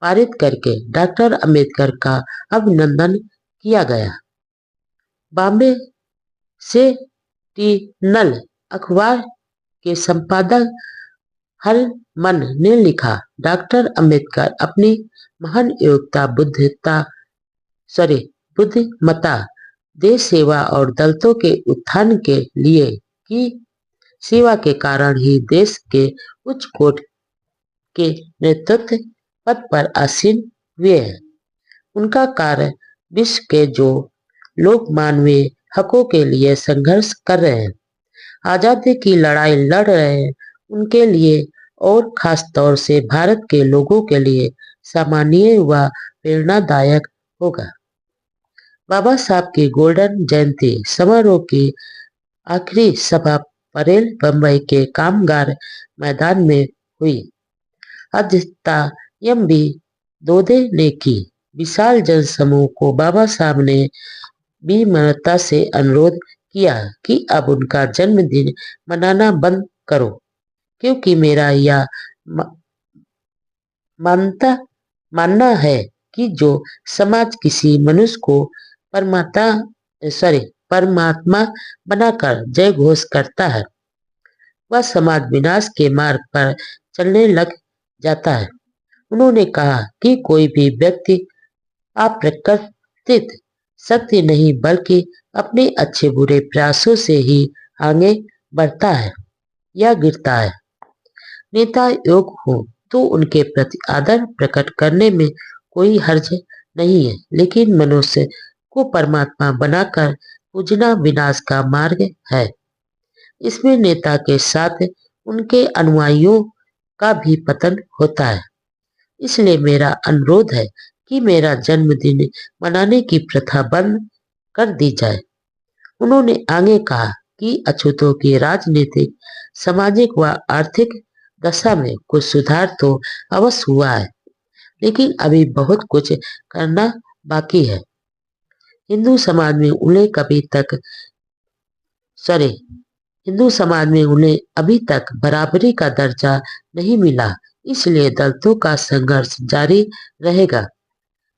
Speaker 1: पारित करके डॉक्टर अंबेडकर का अभिनंदन किया गया। बॉम्बे सेंटिनल अखबार के संपादक हरमन ने लिखा, डॉक्टर अंबेडकर अपनी महान योग्यता, बुद्धिमत्ता, देश सेवा और दलितों के उत्थान के लिए की सेवा के कारण ही देश के उच्च कोटि के नेतृत्व पद पर आसीन हुए हैं। उनका कार्य विश्व के जो लोग मानवीय हकों के लिए संघर्ष कर रहे हैं, आजादी की लड़ाई लड़ रहे हैं, उनके लिए और खास तौर से भारत के लोगों के लिए सामान्य व प्रेरणादायक होगा। बाबा साहब की गोल्डन जयंती समारोह की आखिरी सभा परेल बम्बई के कामगार मैदान में हुई। अध्यक्षता एम.बी. दोदे ने की। विशाल जनसमूह को बाबा साहब ने विनम्रता से अनुरोध किया कि अब उनका जन्मदिन मनाना बंद करो, क्योंकि मेरा यह मानना है कि जो समाज किसी मनुष्य को परमात्मा बनाकर जय घोष करता है वह समाज विनाश के मार्ग पर चलने लग जाता है। उन्होंने कहा कि कोई भी व्यक्ति अप्राकृतिक शक्ति नहीं बल्कि अपने अच्छे बुरे प्रयासों से ही आगे बढ़ता है या गिरता है। नेता योग हो तो उनके प्रति आदर प्रकट करने में कोई हर्ज नहीं है, लेकिन मनुष्य को परमात्मा बनाकर पूजना विनाश का मार्ग है। इसमें नेता के साथ उनके अनुयायियों का भी पतन होता है। इसलिए मेरा अनुरोध है कि मेरा जन्मदिन मनाने की प्रथा बंद कर दी जाए। उन्होंने आगे कहा कि अछूतों की राजनीतिक, सामाजिक व आर्थिक दशा में कुछ सुधार तो अवश्य हुआ है, लेकिन अभी बहुत कुछ करना बाकी है। हिंदू समाज में उन्हें अभी तक बराबरी का दर्जा नहीं मिला, इसलिए दलितों का संघर्ष जारी रहेगा।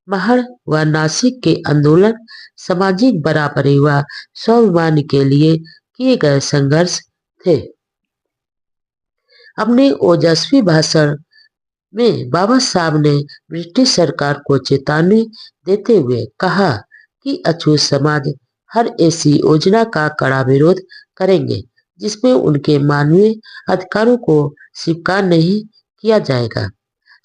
Speaker 1: महर व नासिक के आंदोलन सामाजिक बराबरी व स्वाभिमान के लिए किए गए संघर्ष थे। अपने ओजस्वी भाषण में बाबा साहब ने ब्रिटिश सरकार को चेतावनी देते हुए कहा कि अछूत समाज हर ऐसी योजना का कड़ा विरोध करेंगे जिसमें उनके मानवीय अधिकारों को स्वीकार नहीं किया जाएगा।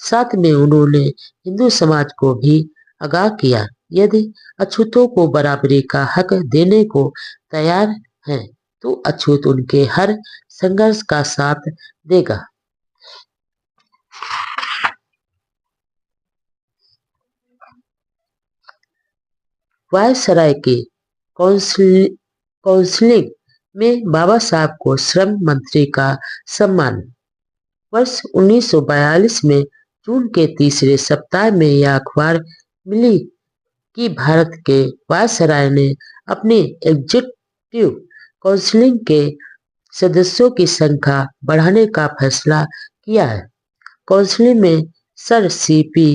Speaker 1: साथ में उन्होंने हिंदू समाज को भी आगाह किया, यदि अछूतों को बराबरी का हक देने को तैयार हैं तो अछूत उनके हर संघर्ष का साथ देगा। वायसराय के काउंसिलिंग में बाबा साहब को श्रम मंत्री का सम्मान। वर्ष 1942 में जून के तीसरे सप्ताह में यह अखबार मिली कि भारत के वायसराय ने अपनी एग्जीक्यूटिव काउंसिल के सदस्यों की संख्या बढ़ाने का फैसला किया है। काउंसिल में sir C P.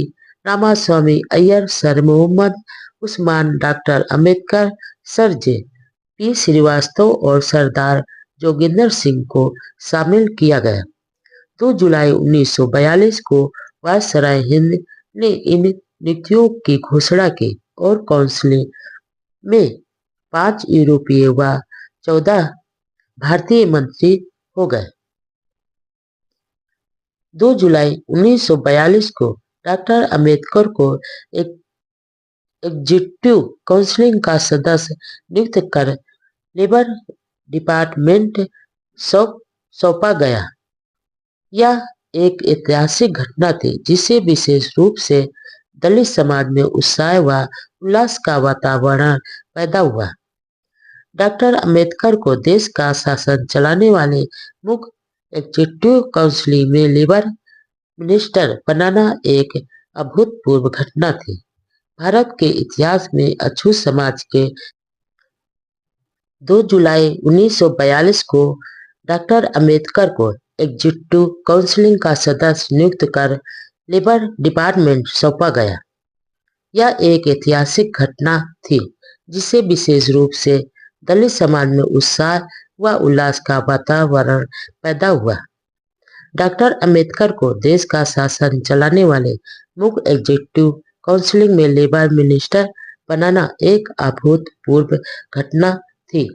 Speaker 1: Ramaswamy Iyer, sir Mohammad Usman, doctor Ambedkar, sir J P. Srivastava और सरदार जोगिंदर सिंह को शामिल किया गया। 2 जुलाई 1942 को वायसराय हिंद ने इन नियुक्तियों की घोषणा की और काउंसिल में 5 यूरोपीय व 14 भारतीय मंत्री हो गए। 2 जुलाई 1942 को डॉक्टर अंबेडकर को एक एग्जीक्यूटिव काउंसिल का सदस्य नियुक्त कर लेबर डिपार्टमेंट सौंपा गया। यह एक ऐतिहासिक घटना थी जिससे विशेष रूप से दलित समाज में उत्साह व उल्लास का वातावरण पैदा हुआ। डॉक्टर अंबेडकर को देश का शासन चलाने वाले मुख्य एग्जीक्यूटिव काउंसिल में लेबर मिनिस्टर बनाना एक अभूतपूर्व घटना थी। भारत के इतिहास में अछूत समाज के 2 जुलाई 1942 को डॉक्टर अंबेडकर को एग्जीक्यूटिव काउंसिल का सदस्य नियुक्त कर लेबर डिपार्टमेंट सौंपा गया। यह एक ऐतिहासिक घटना थी जिससे विशेष रूप से दलित समाज में उत्साह व उल्लास का वातावरण पैदा हुआ। डॉक्टर अंबेडकर को देश का शासन चलाने वाले मुख्य एग्जीक्यूटिव काउंसिल में लेबर मिनिस्टर बनाना एक अभूतपूर्व घटना थी।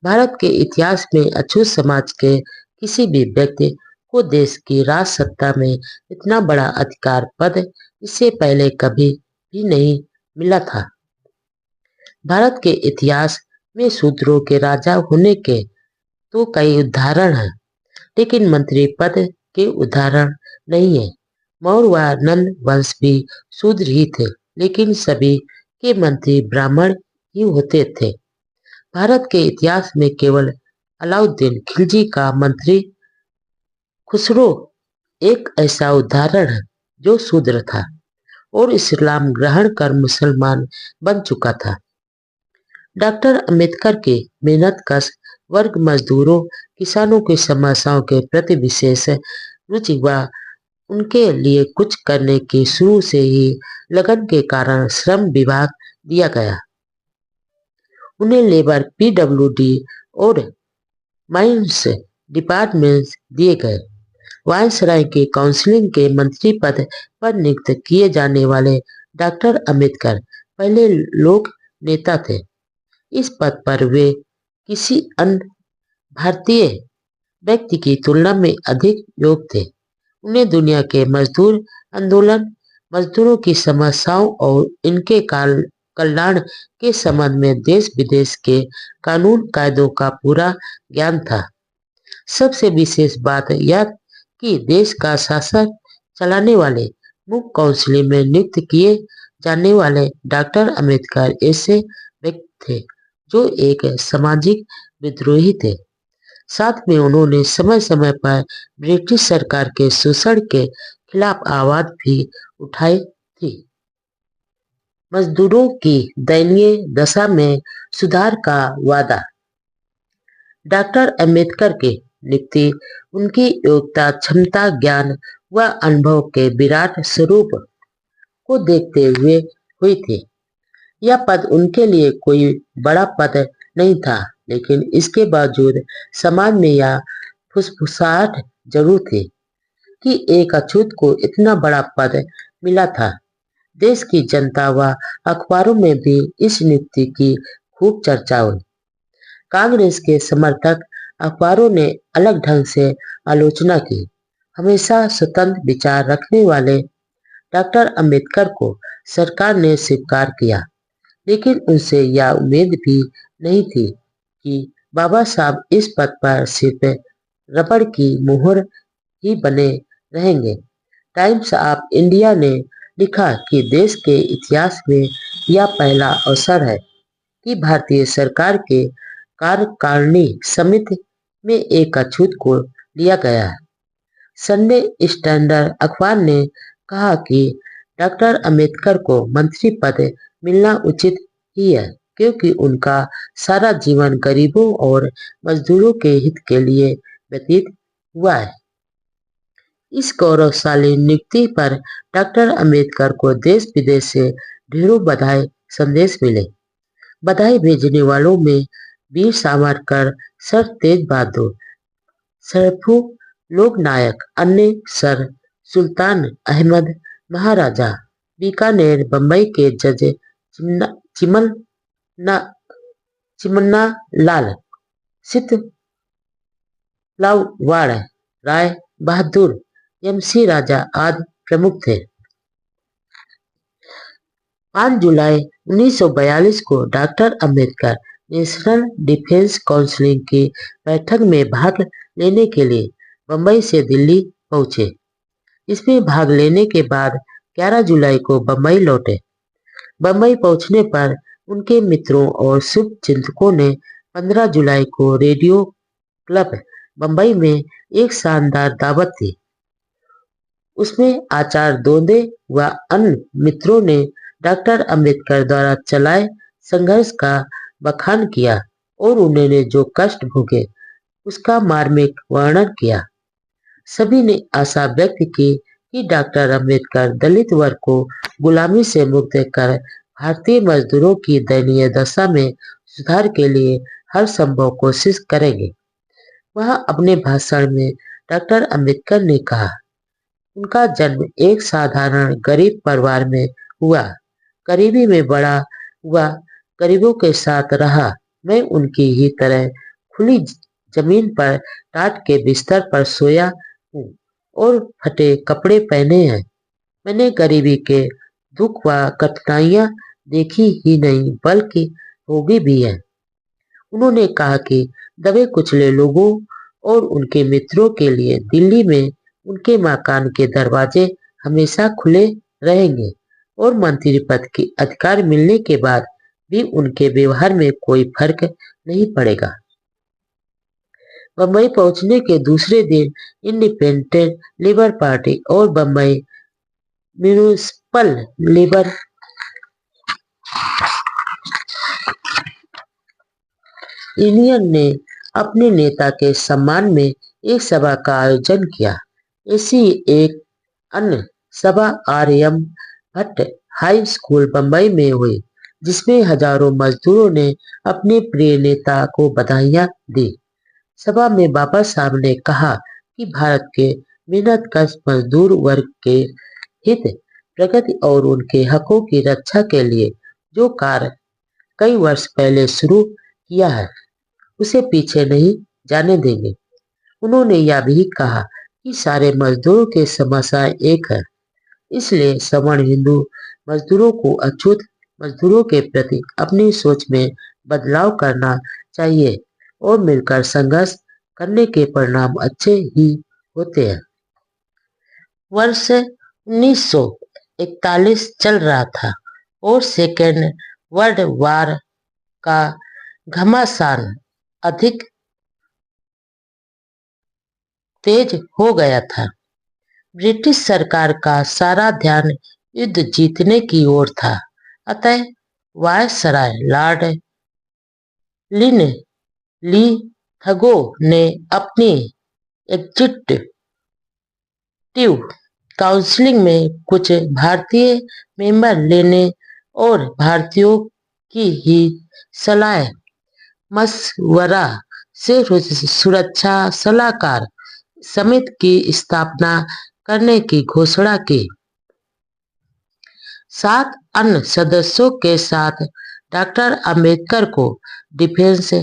Speaker 1: भारत के इतिहास में अछूत समाज के किसी भी व्यक्ति को देश की राज सत्ता में इतना बड़ा अधिकार पद इससे पहले कभी भी नहीं मिला था। भारत के इतिहास में शूद्रों के राजा होने के तो कई उदाहरण हैं, लेकिन मंत्री पद के उदाहरण नहीं है। मौर्य व नंद वंश भी शूद्र ही थे, लेकिन सभी के मंत्री ब्राह्मण ही होते थे। भारत के इतिहास में केवल अलाउद्दीन खिलजी का मंत्री खुसरो एक ऐसा उदाहरण है जो शूद्र था और इस्लाम ग्रहण कर मुसलमान बन चुका था। डॉक्टर अंबेडकर के मेहनतकश वर्ग मजदूरों, किसानों की समस्याओं के प्रति विशेष रुचि व उनके लिए कुछ करने की शुरू से ही लगन के कारण श्रम विभाग दिया गया। उन्हें लेबर पीडब्ल्यूडी और माइंस डिपार्टमेंट दिए गए। वायसराय के काउंसिल के मंत्री पद पर नियुक्त किए जाने वाले डॉक्टर अंबेडकर पहले लोक नेता थे। इस पद पर वे किसी अन्य भारतीय व्यक्ति की तुलना में अधिक योग्य थे। उन्हें दुनिया के मजदूर आंदोलन, मजदूरों की समस्याओं और इनके कल्याण के संबंध में देश विदेश के कानून कायदों का पूरा ज्ञान था। सबसे विशेष बात यह कि देश का शासन चलाने वाले मुख्य काउंसिल में नियुक्त किए जाने वाले डॉक्टर अंबेडकर ऐसे व्यक्ति थे जो एक सामाजिक विद्रोही थे। साथ में उन्होंने समय समय पर ब्रिटिश सरकार के शोषण के खिलाफ आवाज भी उठाई थी। मजदूरों की दयनीय दशा में सुधार का वादा। डॉक्टर अंबेडकर की नियुक्ति उनकी योग्यता, क्षमता, ज्ञान व अनुभव के विराट स्वरूप को देखते हुए हुई थी। यह पद उनके लिए कोई बड़ा पद नहीं था, लेकिन इसके बावजूद समाज में यह फुसफुसाहट जरूर थी कि एक अछूत को इतना बड़ा पद मिला था। देश की जनता व अखबारों में भी इस नियुक्ति की खूब चर्चा हुई। कांग्रेस के समर्थक अखबारों ने अलग ढंग से आलोचना की। हमेशा स्वतंत्र विचार रखने वाले डॉक्टर अंबेडकर को सरकार ने स्वीकार किया, लेकिन उनसे यह उम्मीद भी नहीं थी कि बाबा साहब इस पद पर सिर्फ रबड़ की मुहर ही बने रहेंगे। टाइम्स ऑफ इंडिया ने लिखा कि देश के इतिहास में यह पहला अवसर है कि भारतीय सरकार के कार्यकारिणी समिति में एक अछूत को लिया गया है। संडे स्टैंडर्ड अखबार ने कहा कि डॉक्टर अंबेडकर को मंत्री पद मिलना उचित ही है, क्योंकि उनका सारा जीवन गरीबों और मजदूरों के हित के लिए व्यतीत हुआ है। इस गौरवशाली नियुक्ति पर डॉक्टर अंबेडकर को देश विदेश से ढेरों बधाई संदेश मिले। बधाई भेजने वालों में वीर सावरकर, सर तेज बहादुर, सरफू लोकनायक, अन्य सर सुल्तान अहमद महाराजा, बीकानेर, बम्बई के जज चिमन चिमन्ना लाल, सितलावाड़ राय बहादुर, एमसी राजा आदि प्रमुख थे। 5 जुलाई 1942 को doctor Ambedkar national defence council की बैठक में भाग लेने के लिए बम्बई से दिल्ली पहुंचे। इसमें भाग लेने के बाद 11 जुलाई को बम्बई लौटे। बम्बई पहुंचने पर उनके मित्रों और शुभचिंतकों ने 15 जुलाई को रेडियो क्लब बम्बई में एक शानदार दावत दी। उसमें आचार्य दोदे व अन्य मित्रों ने डॉक्टर अंबेडकर द्वारा चलाए संघर्ष का बखान किया और उन्होंने जो कष्ट भोगे उसका मार्मिक वर्णन किया। सभी ने आशा व्यक्त की कि डॉक्टर अंबेडकर दलित वर्ग को गुलामी से मुक्त कर भारतीय मजदूरों की दयनीय दशा में सुधार के लिए हर संभव कोशिश करेंगे। वह अपने भाषण में डॉक्टर अंबेडकर ने कहा, उनका जन्म एक साधारण गरीब परिवार में हुआ, गरीबी में बड़ा हुआ, गरीबों के साथ रहा। मैं उनकी ही तरह खुली जमीन पर टाट के बिस्तर पर सोया हूँ और फटे कपड़े पहने हैं। मैंने गरीबी के दुख व कठिनाइयां देखी ही नहीं बल्कि भोगी भी है। उन्होंने कहा कि दबे कुचले लोगों और उनके मित्रों के लिए दिल्ली में उनके मकान के दरवाजे हमेशा खुले रहेंगे और मंत्री पद की अधिकार मिलने के बाद भी उनके व्यवहार में कोई फर्क नहीं पड़ेगा। बम्बई पहुंचने के दूसरे दिन इंडिपेंडेंट लेबर पार्टी और बम्बई म्यूनिसिपल लेबर यूनियन ने अपने नेता के सम्मान में एक सभा का आयोजन किया। ऐसी एक अन्य सभा RM. Bhatt high school Bombay में हुई, जिसमें हजारों मजदूरों ने अपने प्रिय नेता को बधाइयां दी। सभा में बाबा साहब ने कहा कि भारत के मेहनतकश मजदूर वर्ग के हित, प्रगति और उनके हकों की रक्षा के लिए जो कार्य कई वर्ष पहले शुरू किया है उसे पीछे नहीं जाने देंगे। उन्होंने यह भी कहा कि सारे मजदूरों की समस्या एक है, इसलिए सवर्ण हिंदू मजदूरों को अछूत मजदूरों के प्रति अपनी सोच में बदलाव करना चाहिए और मिलकर संघर्ष करने के परिणाम अच्छे ही होते हैं। वर्ष 1941 चल रहा था और सेकेंड वर्ल्ड वॉर का घमासान अधिक तेज हो गया था। ब्रिटिश सरकार का सारा ध्यान युद्ध जीतने की ओर था। अतः वायसराय लॉर्ड लिनथगो ने अपनी एग्जीक्यूटिव काउंसिल में कुछ भारतीय मेंबर लेने और भारतीयों की ही सलाह मशवरा से सुरक्षा सलाहकार समिति की स्थापना करने की घोषणा की। 7 अन्य सदस्यों के साथ डॉक्टर अंबेडकर को डिफेंस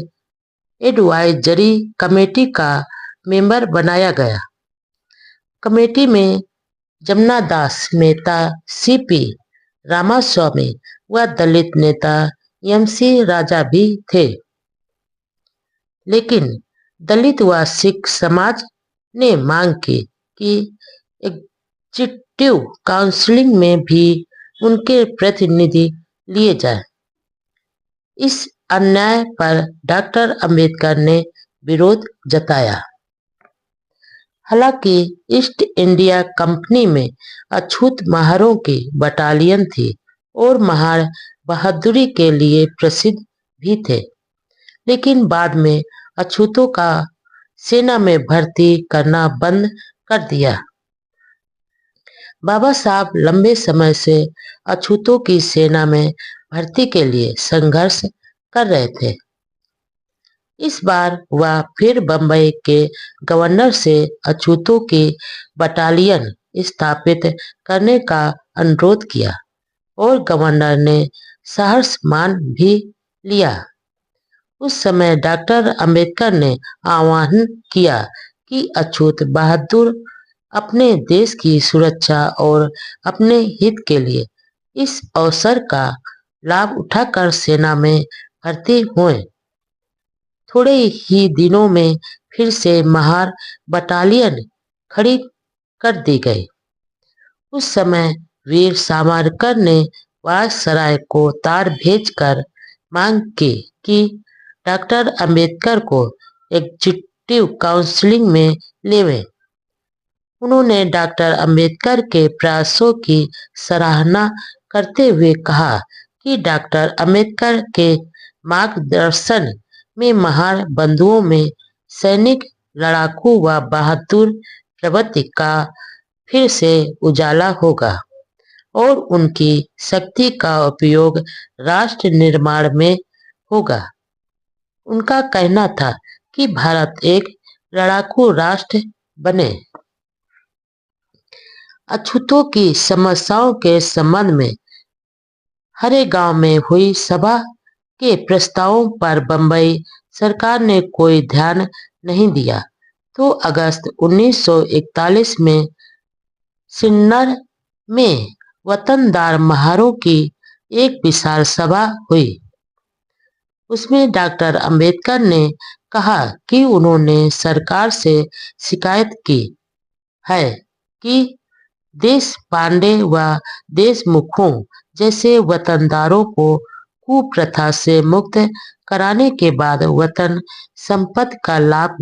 Speaker 1: एडवाइजरी कमेटी का मेंबर बनाया गया। कमेटी में जमनादास मेहता, सीपी रामास्वामी व दलित नेता एमसी राजा भी थे। लेकिन दलित व सिख समाज ने मांग की कि एग्जीक्यूटिव काउंसिल में भी उनके प्रतिनिधि लिए जाएं। इस अन्याय पर डॉक्टर अंबेडकर ने विरोध जताया। हालांकि ईस्ट इंडिया कंपनी में अछूत महारों की बटालियन थी और महार बहादुरी के लिए प्रसिद्ध भी थे, लेकिन बाद में अछूतों का सेना में भर्ती करना बंद कर दिया। बाबा साहब लंबे समय से अछूतों की सेना में भर्ती के लिए संघर्ष कर रहे थे। इस बार वह फिर बंबई के गवर्नर से अछूतों की बटालियन स्थापित करने का अनुरोध किया और गवर्नर ने सहर्ष मान भी लिया। उस समय डॉक्टर अंबेडकर ने आह्वान किया कि अछूत बहादुर अपने देश की सुरक्षा और अपने हित के लिए इस अवसर का लाभ उठाकर सेना में भर्ती हुए। थोड़े ही दिनों में फिर से महार बटालियन खड़ी कर दी गई। उस समय वीर सावरकर ने वायसराय को तार भेजकर मांग की कि डॉक्टर अंबेडकर को एग्जीक्यूटिव काउंसिल में लेवें। उन्होंने डॉक्टर अंबेडकर के प्रयासों की सराहना करते हुए कहा कि डॉक्टर अंबेडकर के मार्गदर्शन में महार बंधुओं में सैनिक, लड़ाकू व बहादुर प्रवृत्ति का फिर से उजाला होगा और उनकी शक्ति का उपयोग राष्ट्र निर्माण में होगा। उनका कहना था कि भारत एक लड़ाकू राष्ट्र बने। अछूतों की समस्याओं के संबंध में हरे गांव में हुई सभा के प्रस्तावों पर बंबई सरकार ने कोई ध्यान नहीं दिया, तो अगस्त 1941 में सिन्नर में वतनदार महारों की एक विशाल सभा हुई। उसमें डॉक्टर अंबेडकर ने कहा कि उन्होंने सरकार से शिकायत की है कि देश पांडे व देशमुखों जैसे वतनदारों को कुप्रथा से मुक्त कराने के बाद वतन संपत्ति का लाभ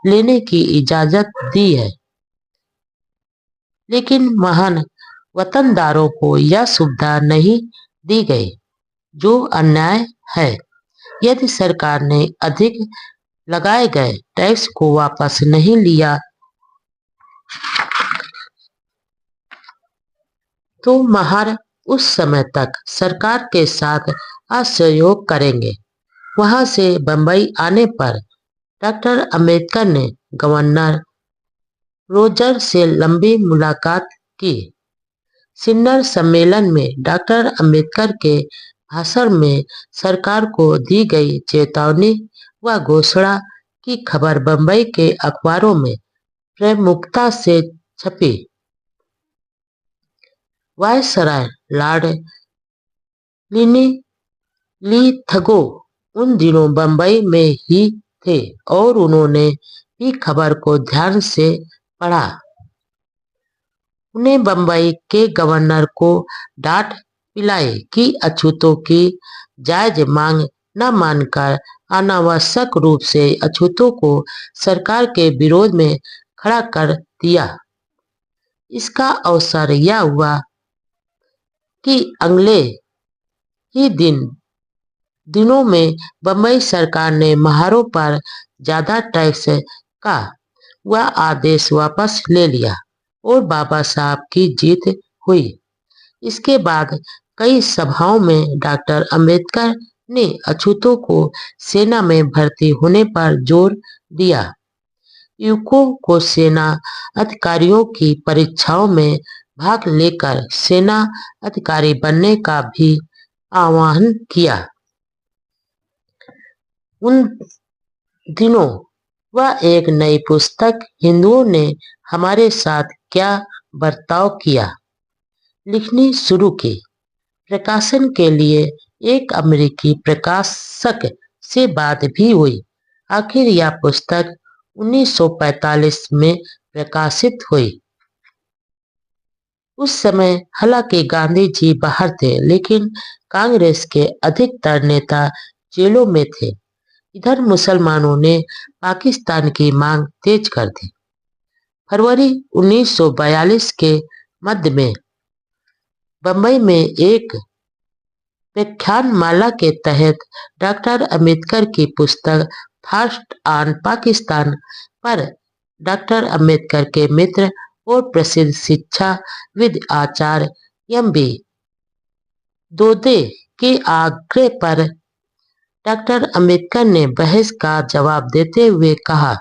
Speaker 1: लेने की इजाजत दी है, लेकिन महान वतनदारों को यह सुविधा नहीं दी गई, जो अन्याय है। यदि सरकार ने अधिक लगाए गए टैक्स को वापस नहीं लिया तो महार उस समय तक सरकार के साथ असहयोग करेंगे। वहां से बंबई आने पर डॉक्टर अंबेडकर ने गवर्नर रोजर से लंबी मुलाकात की। सिन्नर सम्मेलन में डॉक्टर अंबेडकर के भाषण में सरकार को दी गई चेतावनी व घोषणा की खबर बंबई के अखबारों में प्रमुखता से छपी। वायसराय लॉर्ड लिथगो उन दिनों बंबई में ही थे और उन्होंने भी खबर को ध्यान से पढ़ा। उन्हें बंबई के गवर्नर को डांट पिलाई कि अछूतों की जायज मांग न मानकर अनावश्यक रूप से अछूतों को सरकार के विरोध में खड़ा कर दिया। इसका अवसर यह हुआ कि अगले ही दिनों में बंबई सरकार ने महारों पर ज्यादा टैक्स का वह आदेश वापस ले लिया और बाबा साहब की जीत हुई। इसके बाद कई सभाओं में डॉक्टर अंबेडकर ने अछूतों को सेना में भर्ती होने पर जोर दिया। युवकों को सेना अधिकारियों की परीक्षाओं में भाग लेकर सेना अधिकारी बनने का भी आह्वान किया। उन दिनों वह एक नई पुस्तक हिंदुओं ने हमारे साथ क्या बर्ताव किया लिखनी शुरू की। प्रकाशन के लिए एक अमेरिकी प्रकाशक से बात भी हुई। आखिर यह पुस्तक 1945 में प्रकाशित हुई। उस समय हालांकि गांधी जी बाहर थे, लेकिन कांग्रेस के अधिकतर नेता जेलों में थे। इधर मुसलमानों ने पाकिस्तान की मांग तेज कर दी। फरवरी 1942 के मध्य में बंबई में एक व्याख्यानमाला के तहत डॉक्टर अंबेडकर की पुस्तक फास्ट ऑन पाकिस्तान पर डॉक्टर अंबेडकर के मित्र और प्रसिद्ध शिक्षाविद आचार्य एम बी दोदे के आग्रह पर डॉक्टर अंबेडकर ने बहस का जवाब देते हुए कहा,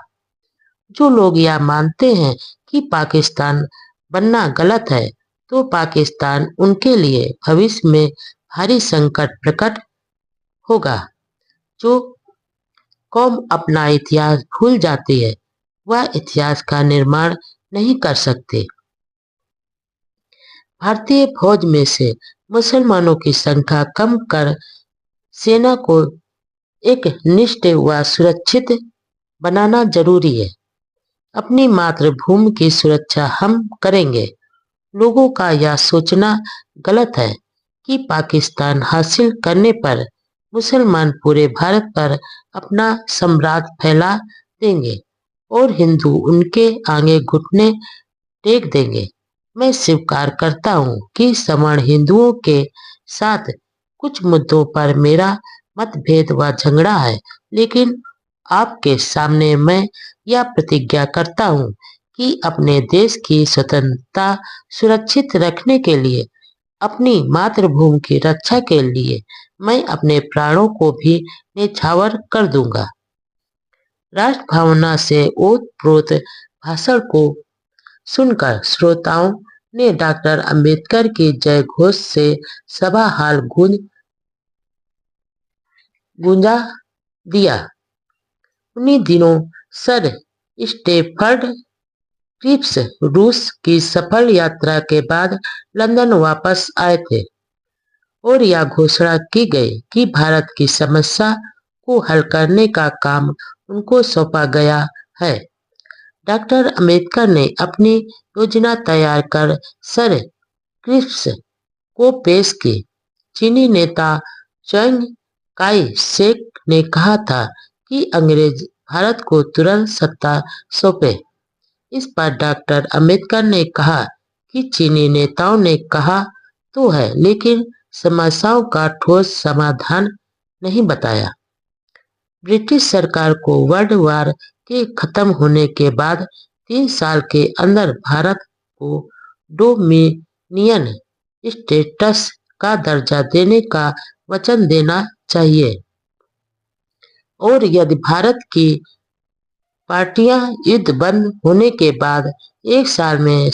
Speaker 1: जो लोग यह मानते हैं कि पाकिस्तान बनना गलत है, तो पाकिस्तान उनके लिए भविष्य में भारी संकट प्रकट होगा। जो कौम अपना इतिहास भूल जाती है, वह इतिहास का निर्माण नहीं कर सकते। भारतीय फौज में से मुसलमानों की संख्या कम कर सेना को एक निष्ठ व सुरक्षित बनाना जरूरी है। अपनी मातृभूमि की सुरक्षा हम करेंगे। लोगों का यह सोचना गलत है कि पाकिस्तान हासिल करने पर मुसलमान पूरे भारत पर अपना साम्राज्य फैला देंगे और हिंदू उनके आगे घुटने टेक देंगे। मैं स्वीकार करता हूँ कि सवर्ण हिंदुओं के साथ कुछ मुद्दों पर मेरा मतभेद व झगड़ा है, लेकिन आपके सामने मैं यह प्रतिज्ञा करता हूँ कि अपने देश की स्वतंत्रता सुरक्षित रखने के लिए, अपनी मातृभूमि की रक्षा के लिए मैं अपने प्राणों को भी न्यौछावर कर दूंगा। राष्ट्र भावना से ओतप्रोत भाषण को सुनकर श्रोताओं ने डॉक्टर अंबेडकर की जय घोष से सभा हाल गूंजा दिया। उन्हीं दिनों सर स्टेफर्ड क्रिप्स रूस की सफल यात्रा के बाद लंदन वापस आए थे और यह घोषणा की गई कि भारत की समस्या को हल करने का काम उनको सौंपा गया है। डॉक्टर अंबेडकर ने अपनी योजना तैयार कर सर क्रिप्स को पेश की। चीनी नेता च्यांग काई शेक ने कहा था कि अंग्रेज भारत को तुरंत सत्ता सौंपे। इस पर डॉक्टर अंबेडकर ने कहा कि चीनी नेताओं ने कहा तो है, लेकिन समस्याओं का ठोस समाधान नहीं बताया। ब्रिटिश सरकार को वर्ल्ड वॉर के खत्म होने के बाद 3 साल के अंदर भारत को डोमिनियन स्टेटस का दर्जा देने का वचन देना चाहिए और यदि भारत की पार्टियां युद्ध बंद होने के बाद 1 साल में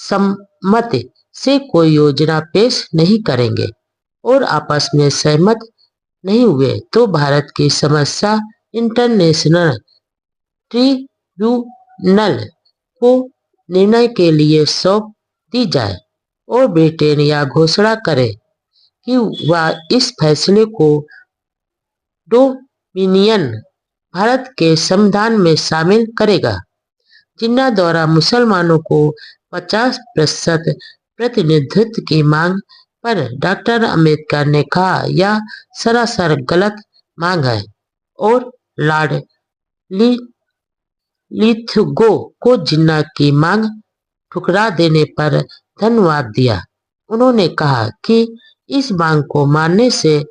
Speaker 1: सम्मति से कोई योजना पेश नहीं करेंगे और आपस में सहमत नहीं हुए, तो भारत की समस्या इंटरनेशनल ट्रिब्यूनल को निर्णय के लिए सौंप दी जाए और ब्रिटेन यह घोषणा करे कि वह इस फैसले को डोमिनियन भारत के संविधान में शामिल करेगा। जिन्ना द्वारा मुसलमानों को 50% प्रतिनिधित्व की मांग पर डॉक्टर अंबेडकर ने कहा, यह सरासर गलत मांग है और लॉर्ड लिथगो को जिन्ना की मांग ठुकरा देने पर धन्यवाद दिया। उन्होंने कहा कि इस मांग को मानने से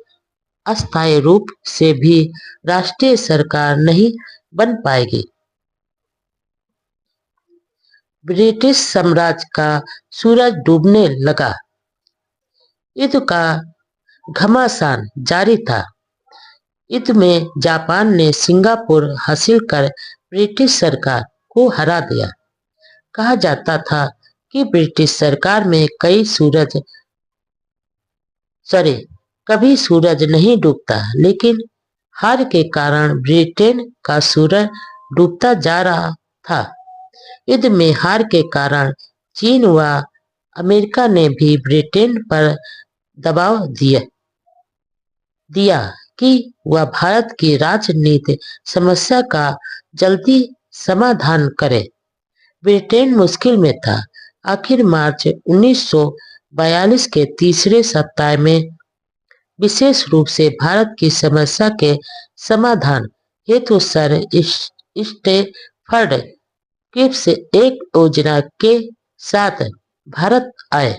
Speaker 1: अस्थायी रूप से भी राष्ट्रीय सरकार नहीं बन पाएगी। ब्रिटिश साम्राज्य का सूरज डूबने लगा। युद्ध का घमासान जारी था। युद्ध में जापान ने सिंगापुर हासिल कर ब्रिटिश सरकार को हरा दिया। कहा जाता था कि ब्रिटिश सरकार में कभी सूरज नहीं डूबता, लेकिन हार के कारण ब्रिटेन का सूरज डूबता जा रहा था। युद्ध में हार के कारण चीन व अमेरिका ने भी ब्रिटेन पर दबाव दिया कि वह भारत की राजनीतिक समस्या का जल्दी समाधान करे। ब्रिटेन मुश्किल में था। आखिर मार्च 1942 के तीसरे सप्ताह में विशेष रूप से भारत की समस्या के समाधान हेतु सर स्टेफर्ड क्रिप्स एक योजना के साथ भारत आए।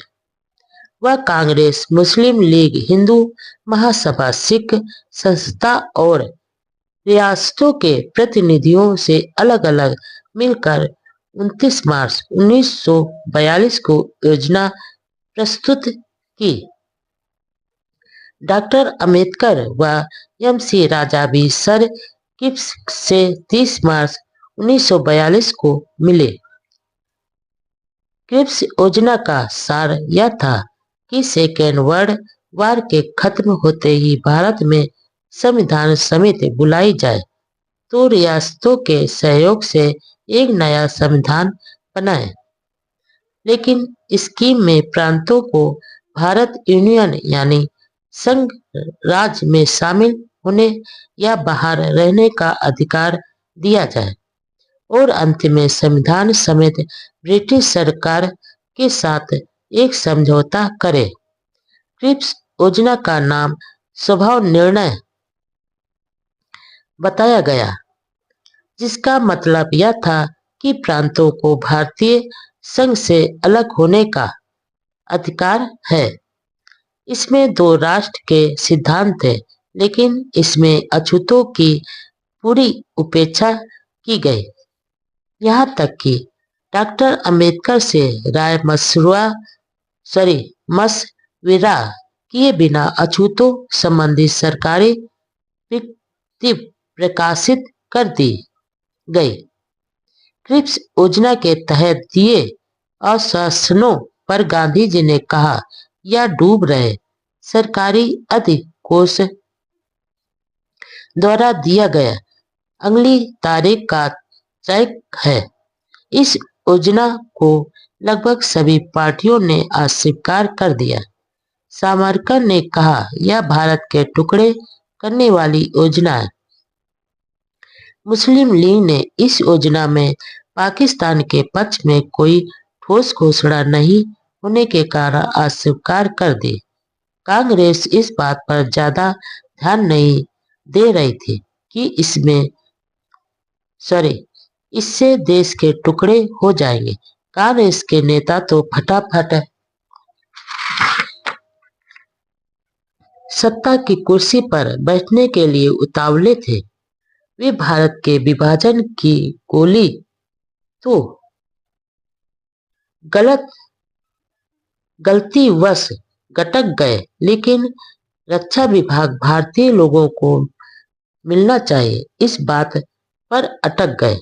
Speaker 1: वह कांग्रेस, मुस्लिम लीग, हिंदू महासभा, सिख संस्था और रियासतों के प्रतिनिधियों से अलग अलग मिलकर 29 मार्च 1942 को योजना प्रस्तुत की। डॉक्टर अंबेडकर व एम.सी. राजा भी सर किप्स से 30 मार्च 1942 को मिले। क्रिप्स योजना का सार यह था कि सेकेंड वर्ल्ड वार के खत्म होते ही भारत में संविधान समिति बुलाई जाए तो रियासतों के सहयोग से एक नया संविधान बनाए। लेकिन स्कीम में प्रांतों को भारत यूनियन यानी संघ राज्य में शामिल होने या बाहर रहने का अधिकार दिया जाए और अंत में संविधान समेत ब्रिटिश सरकार के साथ एक समझौता करे। क्रिप्स योजना का नाम स्वभाव निर्णय बताया गया, जिसका मतलब यह था कि प्रांतों को भारतीय संघ से अलग होने का अधिकार है। इसमें दो राष्ट्र के सिद्धांत थे, लेकिन इसमें अछूतों की पूरी उपेक्षा की गई। यहाँ तक कि डॉक्टर अंबेडकर से राय मशविरा किए बिना अछूतों संबंधी सरकारी विज्ञप्ति प्रकाशित कर दी गई। क्रिप्स योजना के तहत दिए आश्वासनों पर गांधी जी ने कहा, यह डूब रहे सरकारी अधिकोष द्वारा दिया गया अगली तारीख का चेक है। इस योजना को लगभग सभी पार्टियों ने अस्वीकार कर दिया। सावरकर ने कहा, यह भारत के टुकड़े करने वाली योजना है। मुस्लिम लीग ने इस योजना में पाकिस्तान के पक्ष में कोई ठोस घोषणा नहीं होने के कारण अस्वीकार कर दी। कांग्रेस इस बात पर ज्यादा ध्यान नहीं दे रही थी कि इससे देश के टुकड़े हो जाएंगे। कांग्रेस के नेता तो फटाफट सत्ता की कुर्सी पर बैठने के लिए उतावले थे। वे भारत के विभाजन की गोली तो गलतीवश गटक गए, लेकिन रक्षा विभाग भारतीय लोगों को मिलना चाहिए इस बात पर अटक गए।